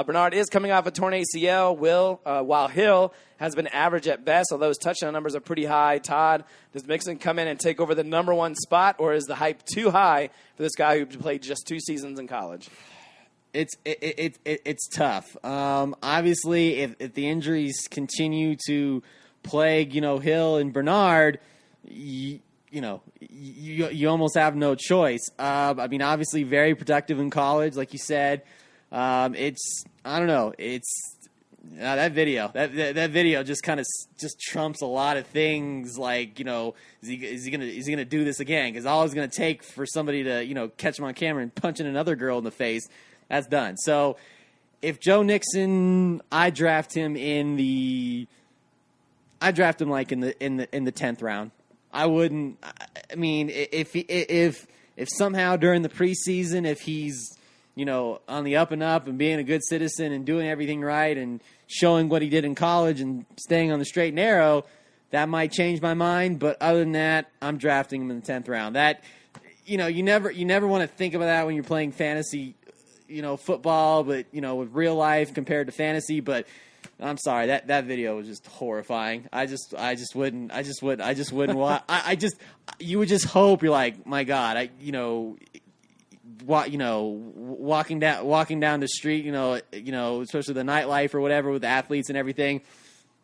Speaker 1: Bernard is coming off a torn ACL, while Hill has been average at best, although his touchdown numbers are pretty high. Todd, does Mixon come in and take over the number 1 spot, or is the hype too high for this guy who played just 2 seasons in college?
Speaker 7: It's tough. Obviously, if the injuries continue to plague, Hill and Bernard, you almost have no choice. I mean, obviously, very productive in college, like you said. I don't know. That video just kind of just trumps a lot of things. Like, is he gonna do this again? Because all it's gonna take for somebody to catch him on camera and punching another girl in the face, that's done. So if Joe Mixon, I draft him like in the 10th round. I wouldn't. I mean, if somehow during the preseason, if he's on the up and up and being a good citizen and doing everything right and showing what he did in college and staying on the straight and narrow, that might change my mind. But other than that, I'm drafting him in the 10th round. That, you never want to think about that when you're playing fantasy, football, but with real life compared to fantasy. But I'm sorry, that video was just horrifying. I just wouldn't watch. You would just hope, you're like, my God, walking down the street, especially the nightlife or whatever with the athletes and everything.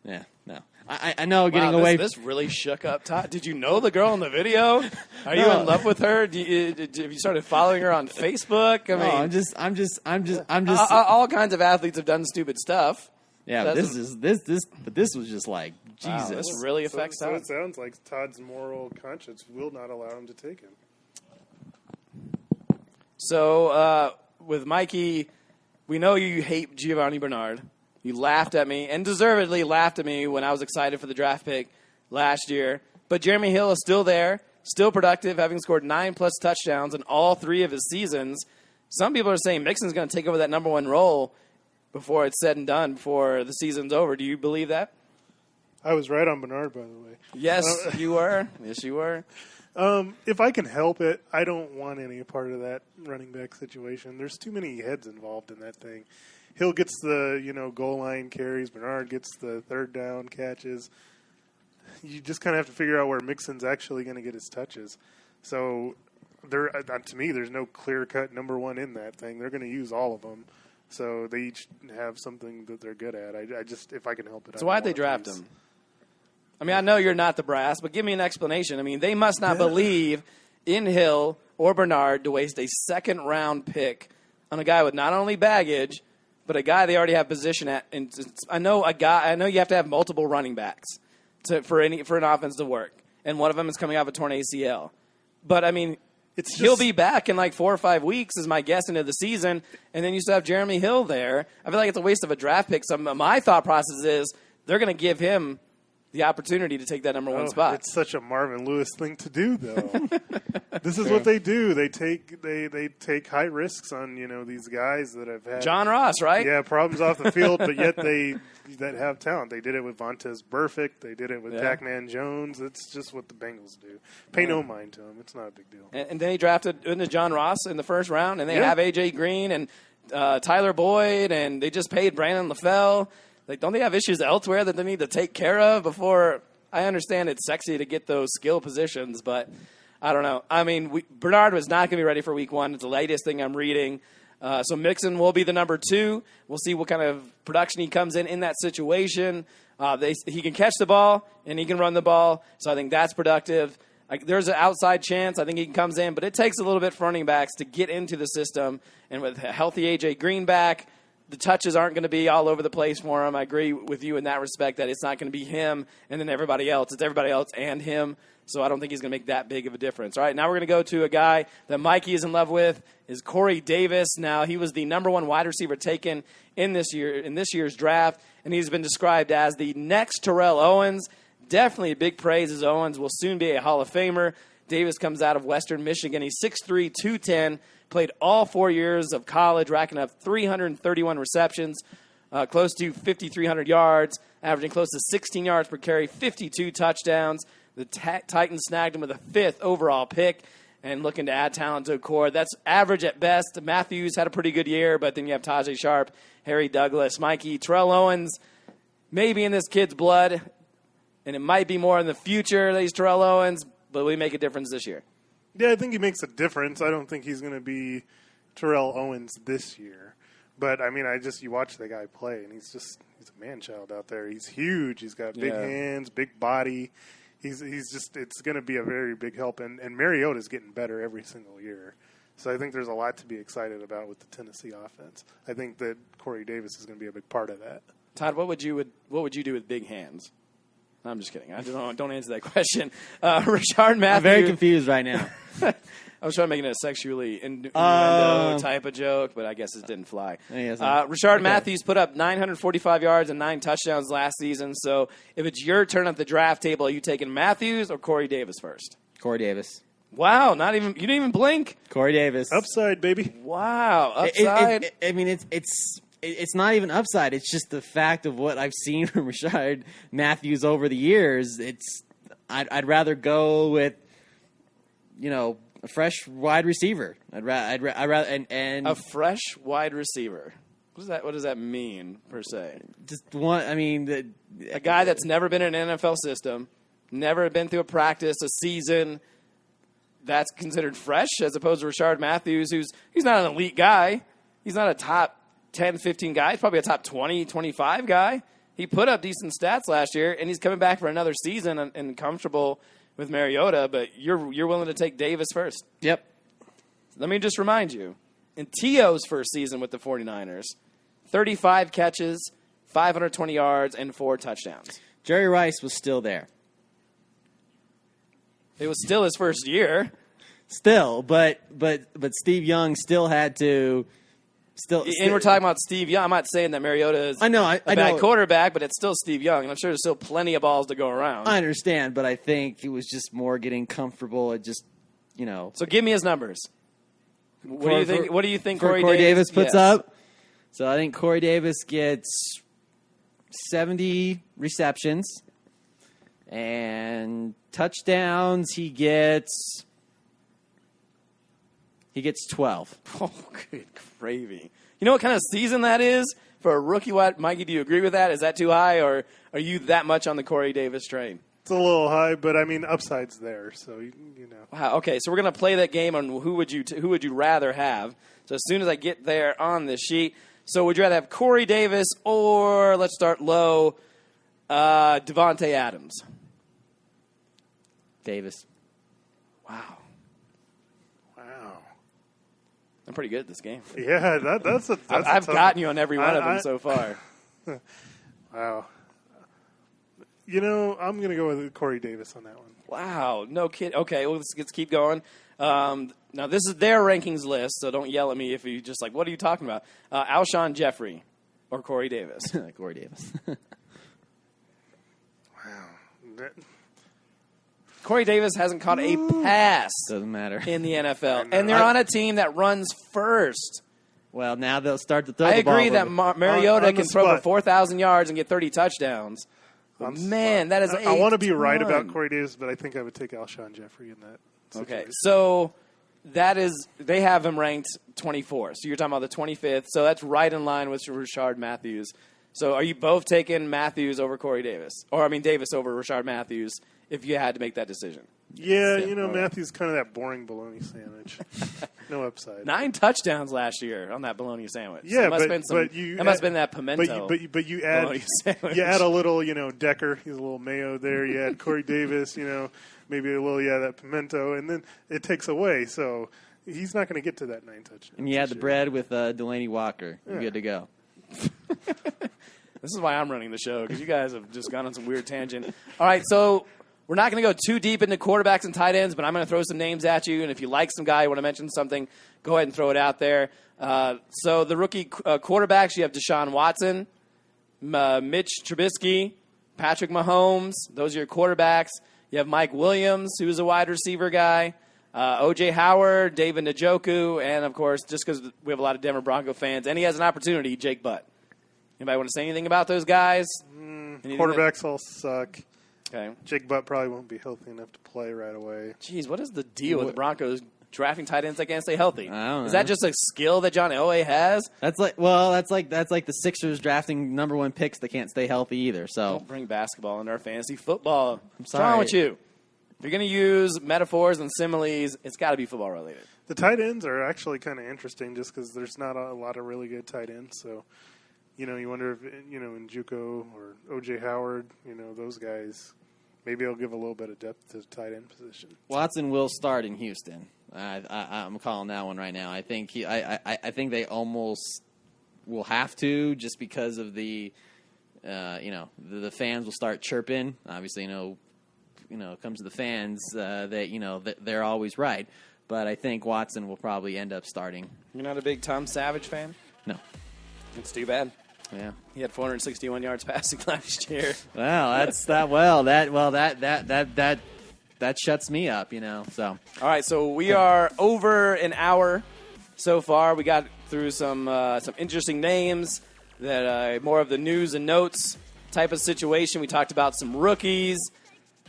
Speaker 7: Yeah, no. I know getting away.
Speaker 1: This really shook up Todd. Did you know the girl in the video? Are you in love with her? Have you started following her on Facebook? I mean,
Speaker 7: I'm just.
Speaker 1: All kinds of athletes have done stupid stuff.
Speaker 7: Yeah, but this was just like, Jesus.
Speaker 1: Wow, this really affects
Speaker 4: so
Speaker 1: Todd.
Speaker 4: it sounds like Todd's moral conscience will not allow him to take him.
Speaker 1: So with Mikey, we know you hate Giovanni Bernard. You laughed at me, and deservedly laughed at me when I was excited for the draft pick last year. But Jeremy Hill is still there, still productive, having scored 9+ touchdowns in all 3 of his seasons. Some people are saying Mixon's going to take over that number 1 role before it's said and done, before the season's over. Do you believe that?
Speaker 4: I was right on Bernard, by the way.
Speaker 1: Yes, you were. Yes, you were.
Speaker 4: If I can help it, I don't want any part of that running back situation. There's too many heads involved in that thing. Hill gets the, goal line carries. Bernard gets the third down catches. You just kind of have to figure out where Mixon's actually going to get his touches. So, to me, there's no clear-cut number 1 in that thing. They're going to use all of them. So they each have something that they're good at. I just, if I can help it.
Speaker 1: So why'd they draft him? I mean, I know you're not the brass, but give me an explanation. I mean, they must not believe in Hill or Bernard to waste a 2nd-round pick on a guy with not only baggage, but a guy they already have position at. And I know you have to have multiple running backs for an offense to work, and one of them is coming off a torn ACL. But I mean, he'll be back in like 4 or 5 weeks, is my guess, into the season, and then you still have Jeremy Hill there. I feel like it's a waste of a draft pick. So my thought process is they're going to give him the opportunity to take that number 1 spot.
Speaker 4: It's such a Marvin Lewis thing to do, though. This is what they do. They take high risks on these guys that have had
Speaker 1: John Ross, right?
Speaker 4: Yeah, problems off the field, but yet that have talent. They did it with Vontaze Burfict. They did it with Pac-Man Jones. It's just what the Bengals do. Pay no mind to them. It's not a big deal.
Speaker 1: And then he drafted into John Ross in the 1st round, and they have A.J. Green and Tyler Boyd, and they just paid Brandon LaFell. Like, don't they have issues elsewhere that they need to take care of before? I understand it's sexy to get those skill positions, but I don't know. I mean, Bernard was not going to be ready for week 1. It's the latest thing I'm reading. So Mixon will be the number 2. We'll see what kind of production he comes in that situation. He can catch the ball, and he can run the ball, so I think that's productive. There's an outside chance I think he comes in, but it takes a little bit for running backs to get into the system. And with a healthy A.J. Green back, the touches aren't going to be all over the place for him. I agree with you in that respect that it's not going to be him and then everybody else. It's everybody else and him. So I don't think he's going to make that big of a difference. All right, now we're going to go to a guy that Mikey is in love with, is Corey Davis. Now, he was the number 1 wide receiver taken in this year's draft, and he's been described as the next Terrell Owens. Definitely big praise as Owens will soon be a Hall of Famer. Davis comes out of Western Michigan. He's 6'3", 210, played all 4 years of college, racking up 331 receptions, close to 5,300 yards, averaging close to 16 yards per carry, 52 touchdowns. The Titans snagged him with a 5th overall pick and looking to add talent to a core. That's average at best. Matthews had a pretty good year, but then you have Tajay Sharp, Harry Douglas, Mikey, Terrell Owens, maybe in this kid's blood, and it might be more in the future that he's Terrell Owens, but will he make a difference this year?
Speaker 4: Yeah, I think he makes a difference. I don't think he's going to be Terrell Owens this year. But, I mean, you watch the guy play, and he's a man-child out there. He's huge. He's got big hands, big body. It's going to be a very big help. And Mariota's getting better every single year. So I think there's a lot to be excited about with the Tennessee offense. I think that Corey Davis is going to be a big part of that.
Speaker 1: Todd, what would you do with big hands? I'm just kidding. I don't answer that question. Rashard Matthews.
Speaker 7: I'm very confused right now.
Speaker 1: I was trying to make it a sexually innuendo type of joke, but I guess it didn't fly. Rashard Matthews put up 945 yards and 9 touchdowns last season. So if it's your turn at the draft table, are you taking Matthews or Corey Davis first?
Speaker 7: Corey Davis.
Speaker 1: Wow, you didn't even blink.
Speaker 7: Corey Davis.
Speaker 4: Upside, baby.
Speaker 1: Wow, upside.
Speaker 7: I mean, it's not even upside. It's just the fact of what I've seen from Rashard Matthews over the years. I'd rather go with, a fresh wide receiver. I'd rather and
Speaker 1: A fresh wide receiver. What does that mean per se?
Speaker 7: just one. I mean,
Speaker 1: A guy that's never been in an NFL system, never been through a practice, a season. That's considered fresh, as opposed to Rashard Matthews, he's not an elite guy. He's not a top 10, 15 guy. He's probably a top 20, 25 guy. He put up decent stats last year, and he's coming back for another season and comfortable with Mariota. But you're willing to take Davis first.
Speaker 7: Yep.
Speaker 1: Let me just remind you, in T.O.'s first season with the 49ers, 35 catches, 520 yards, and 4 touchdowns.
Speaker 7: Jerry Rice was still there.
Speaker 1: It was still his first year.
Speaker 7: Still, but Steve Young still had to.
Speaker 1: And we're talking about Steve Young. I'm not saying that Mariota is
Speaker 7: I know,
Speaker 1: a bad quarterback, but it's still Steve Young, and I'm sure there's still plenty of balls to go around.
Speaker 7: I understand, but I think it was just more getting comfortable. It just,
Speaker 1: So give me his numbers. What do you think Corey
Speaker 7: Davis puts
Speaker 1: yes.
Speaker 7: up? So I think Corey Davis gets 70 receptions and touchdowns. He gets 12.
Speaker 1: Oh, good gravy. You know what kind of season that is for a rookie? Mikey, do you agree with that? Is that too high, or are you that much on the Corey Davis train?
Speaker 4: It's a little high, but I mean, upside's there, so you know.
Speaker 1: Wow. Okay, so we're gonna play that game on who would you rather have. So as soon as I get there on the sheet, so would you rather have Corey Davis or let's start low, Devontae Adams?
Speaker 7: Davis.
Speaker 1: Wow.
Speaker 4: Wow.
Speaker 1: I'm pretty good at this game.
Speaker 4: Yeah, that's
Speaker 1: I've gotten you on every one of them so far.
Speaker 4: Wow. You know, I'm going to go with Corey Davis on that one.
Speaker 1: Wow, no kid. Okay, well, let's keep going. Now, this is their rankings list, so don't yell at me if you just like, what are you talking about? Alshon Jeffrey or Corey Davis?
Speaker 7: Corey Davis.
Speaker 4: Wow.
Speaker 1: Corey Davis hasn't caught a pass
Speaker 7: Doesn't matter.
Speaker 1: in the NFL, and they're on a team that runs first.
Speaker 7: Well, now they'll start to throw
Speaker 1: I
Speaker 7: the ball.
Speaker 1: agree that Mariota
Speaker 4: on the
Speaker 1: can throw for
Speaker 4: spot.
Speaker 1: 4,000 yards and get 30 touchdowns. But man, that is
Speaker 4: I want to be right
Speaker 1: ton.
Speaker 4: about Corey Davis, but I think I would take Alshon Jeffrey in that situation.
Speaker 1: Okay, so they have him ranked 24. So you're talking about the 25th. So that's right in line with Rashard Matthews. So are you both taking Matthews over Corey Davis? Or, I mean, Davis over Rashard Matthews if you had to make that decision?
Speaker 4: Yeah, you know, Matthews kind of that boring bologna sandwich. No upside.
Speaker 1: 9 touchdowns last year on that bologna sandwich.
Speaker 4: Yeah,
Speaker 1: so
Speaker 4: but
Speaker 1: that must have been that pimento.
Speaker 4: But you add
Speaker 1: bologna sandwich.
Speaker 4: you add a little, Decker. He's a little mayo there. You add Corey Davis. Maybe a little that pimento, and then it takes away. So he's not going to get to that 9 touchdowns.
Speaker 7: And you add the bread with Delaney Walker. You're good to go.
Speaker 1: This is why I'm running the show, because you guys have just gone on some weird tangent. All right, so we're not going to go too deep into quarterbacks and tight ends, but I'm going to throw some names at you, and if you like some guy, you want to mention something, go ahead and throw it out there. So the rookie quarterbacks, you have Deshaun Watson, Mitch Trubisky, Patrick Mahomes. Those are your quarterbacks. You have Mike Williams, who's a wide receiver guy, O.J. Howard, David Njoku, and, of course, just because we have a lot of Denver Bronco fans, and he has an opportunity, Jake Butt. Anybody want to say anything about those guys?
Speaker 4: Quarterbacks all suck.
Speaker 1: Okay.
Speaker 4: Jake Butt probably won't be healthy enough to play right away.
Speaker 1: Jeez, what is the deal with the Broncos drafting tight ends that can't stay healthy?
Speaker 7: I don't know.
Speaker 1: Is that just a skill that John Elway has?
Speaker 7: That's like the Sixers drafting #1 picks that can't stay healthy either. So
Speaker 1: Don't bring basketball into our fantasy football. What's
Speaker 7: sorry.
Speaker 1: wrong with you? If you're going to use metaphors and similes, it's got to be football related.
Speaker 4: The tight ends are actually kind of interesting just because there's not a lot of really good tight ends. So, you wonder if, Njoku or O.J. Howard, those guys, maybe they'll give a little bit of depth to the tight end position.
Speaker 7: Watson will start in Houston. I'm calling that one right now. I think I think they almost will have to just because of the fans will start chirping. Obviously, it comes to the fans that they're always right. But I think Watson will probably end up starting.
Speaker 1: You're not a big Tom Savage fan?
Speaker 7: No.
Speaker 1: It's too bad.
Speaker 7: Yeah.
Speaker 1: He had 461 yards passing last year.
Speaker 7: Well, that's that. Well, that shuts me up. So.
Speaker 1: All right, so we are over an hour so far. We got through some interesting names, that more of the news and notes type of situation. We talked about some rookies.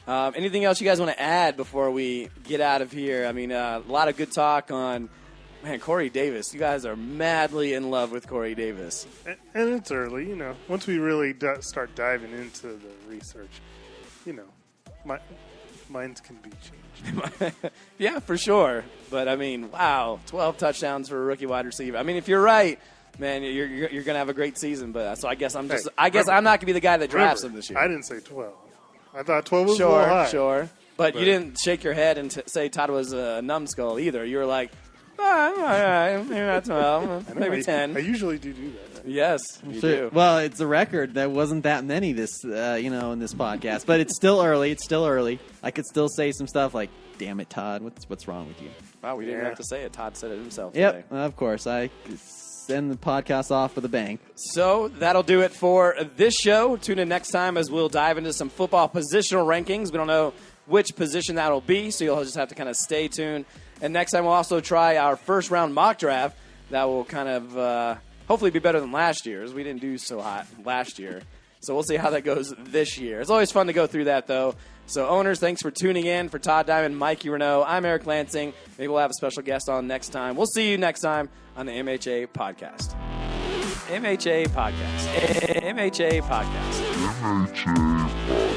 Speaker 1: Anything else you guys want to add before we get out of here? I mean, a lot of good talk on, man, Corey Davis. You guys are madly in love with Corey Davis.
Speaker 4: And it's early, Once we really start diving into the research, minds can be changed.
Speaker 1: Yeah, for sure. But, I mean, wow, 12 touchdowns for a rookie wide receiver. I mean, if you're right, man, you're going to have a great season. But so I guess I'm not going to be the guy that drafts him this year.
Speaker 4: I didn't say 12. I thought 12 was a little high.
Speaker 1: Sure. But you didn't shake your head and say Todd was a numbskull either. You were like, all right, maybe not 12, maybe 10.
Speaker 4: I usually do that.
Speaker 1: Yes, you do.
Speaker 7: Well, it's a record. There wasn't that many in this podcast, but it's still early. It's still early. I could still say some stuff like, "Damn it, Todd, what's wrong with you?"
Speaker 1: Wow, we didn't have to say it. Todd said it himself.
Speaker 7: Yep,
Speaker 1: today.
Speaker 7: of course. I send the podcast off with a bang.
Speaker 1: So that'll do it for this show. Tune in next time as we'll dive into some football positional rankings. We don't know which position that'll be, so you'll just have to kind of stay tuned. And next time we'll also try our first round mock draft. That will kind of hopefully be better than last year's. We didn't do so hot last year. So we'll see how that goes this year. It's always fun to go through that, though. So, owners, thanks for tuning in. For Todd Diamond, Mikey Renault, I'm Eric Lansing. Maybe we'll have a special guest on next time. We'll see you next time on the MHA Podcast. MHA Podcast. MHA Podcast.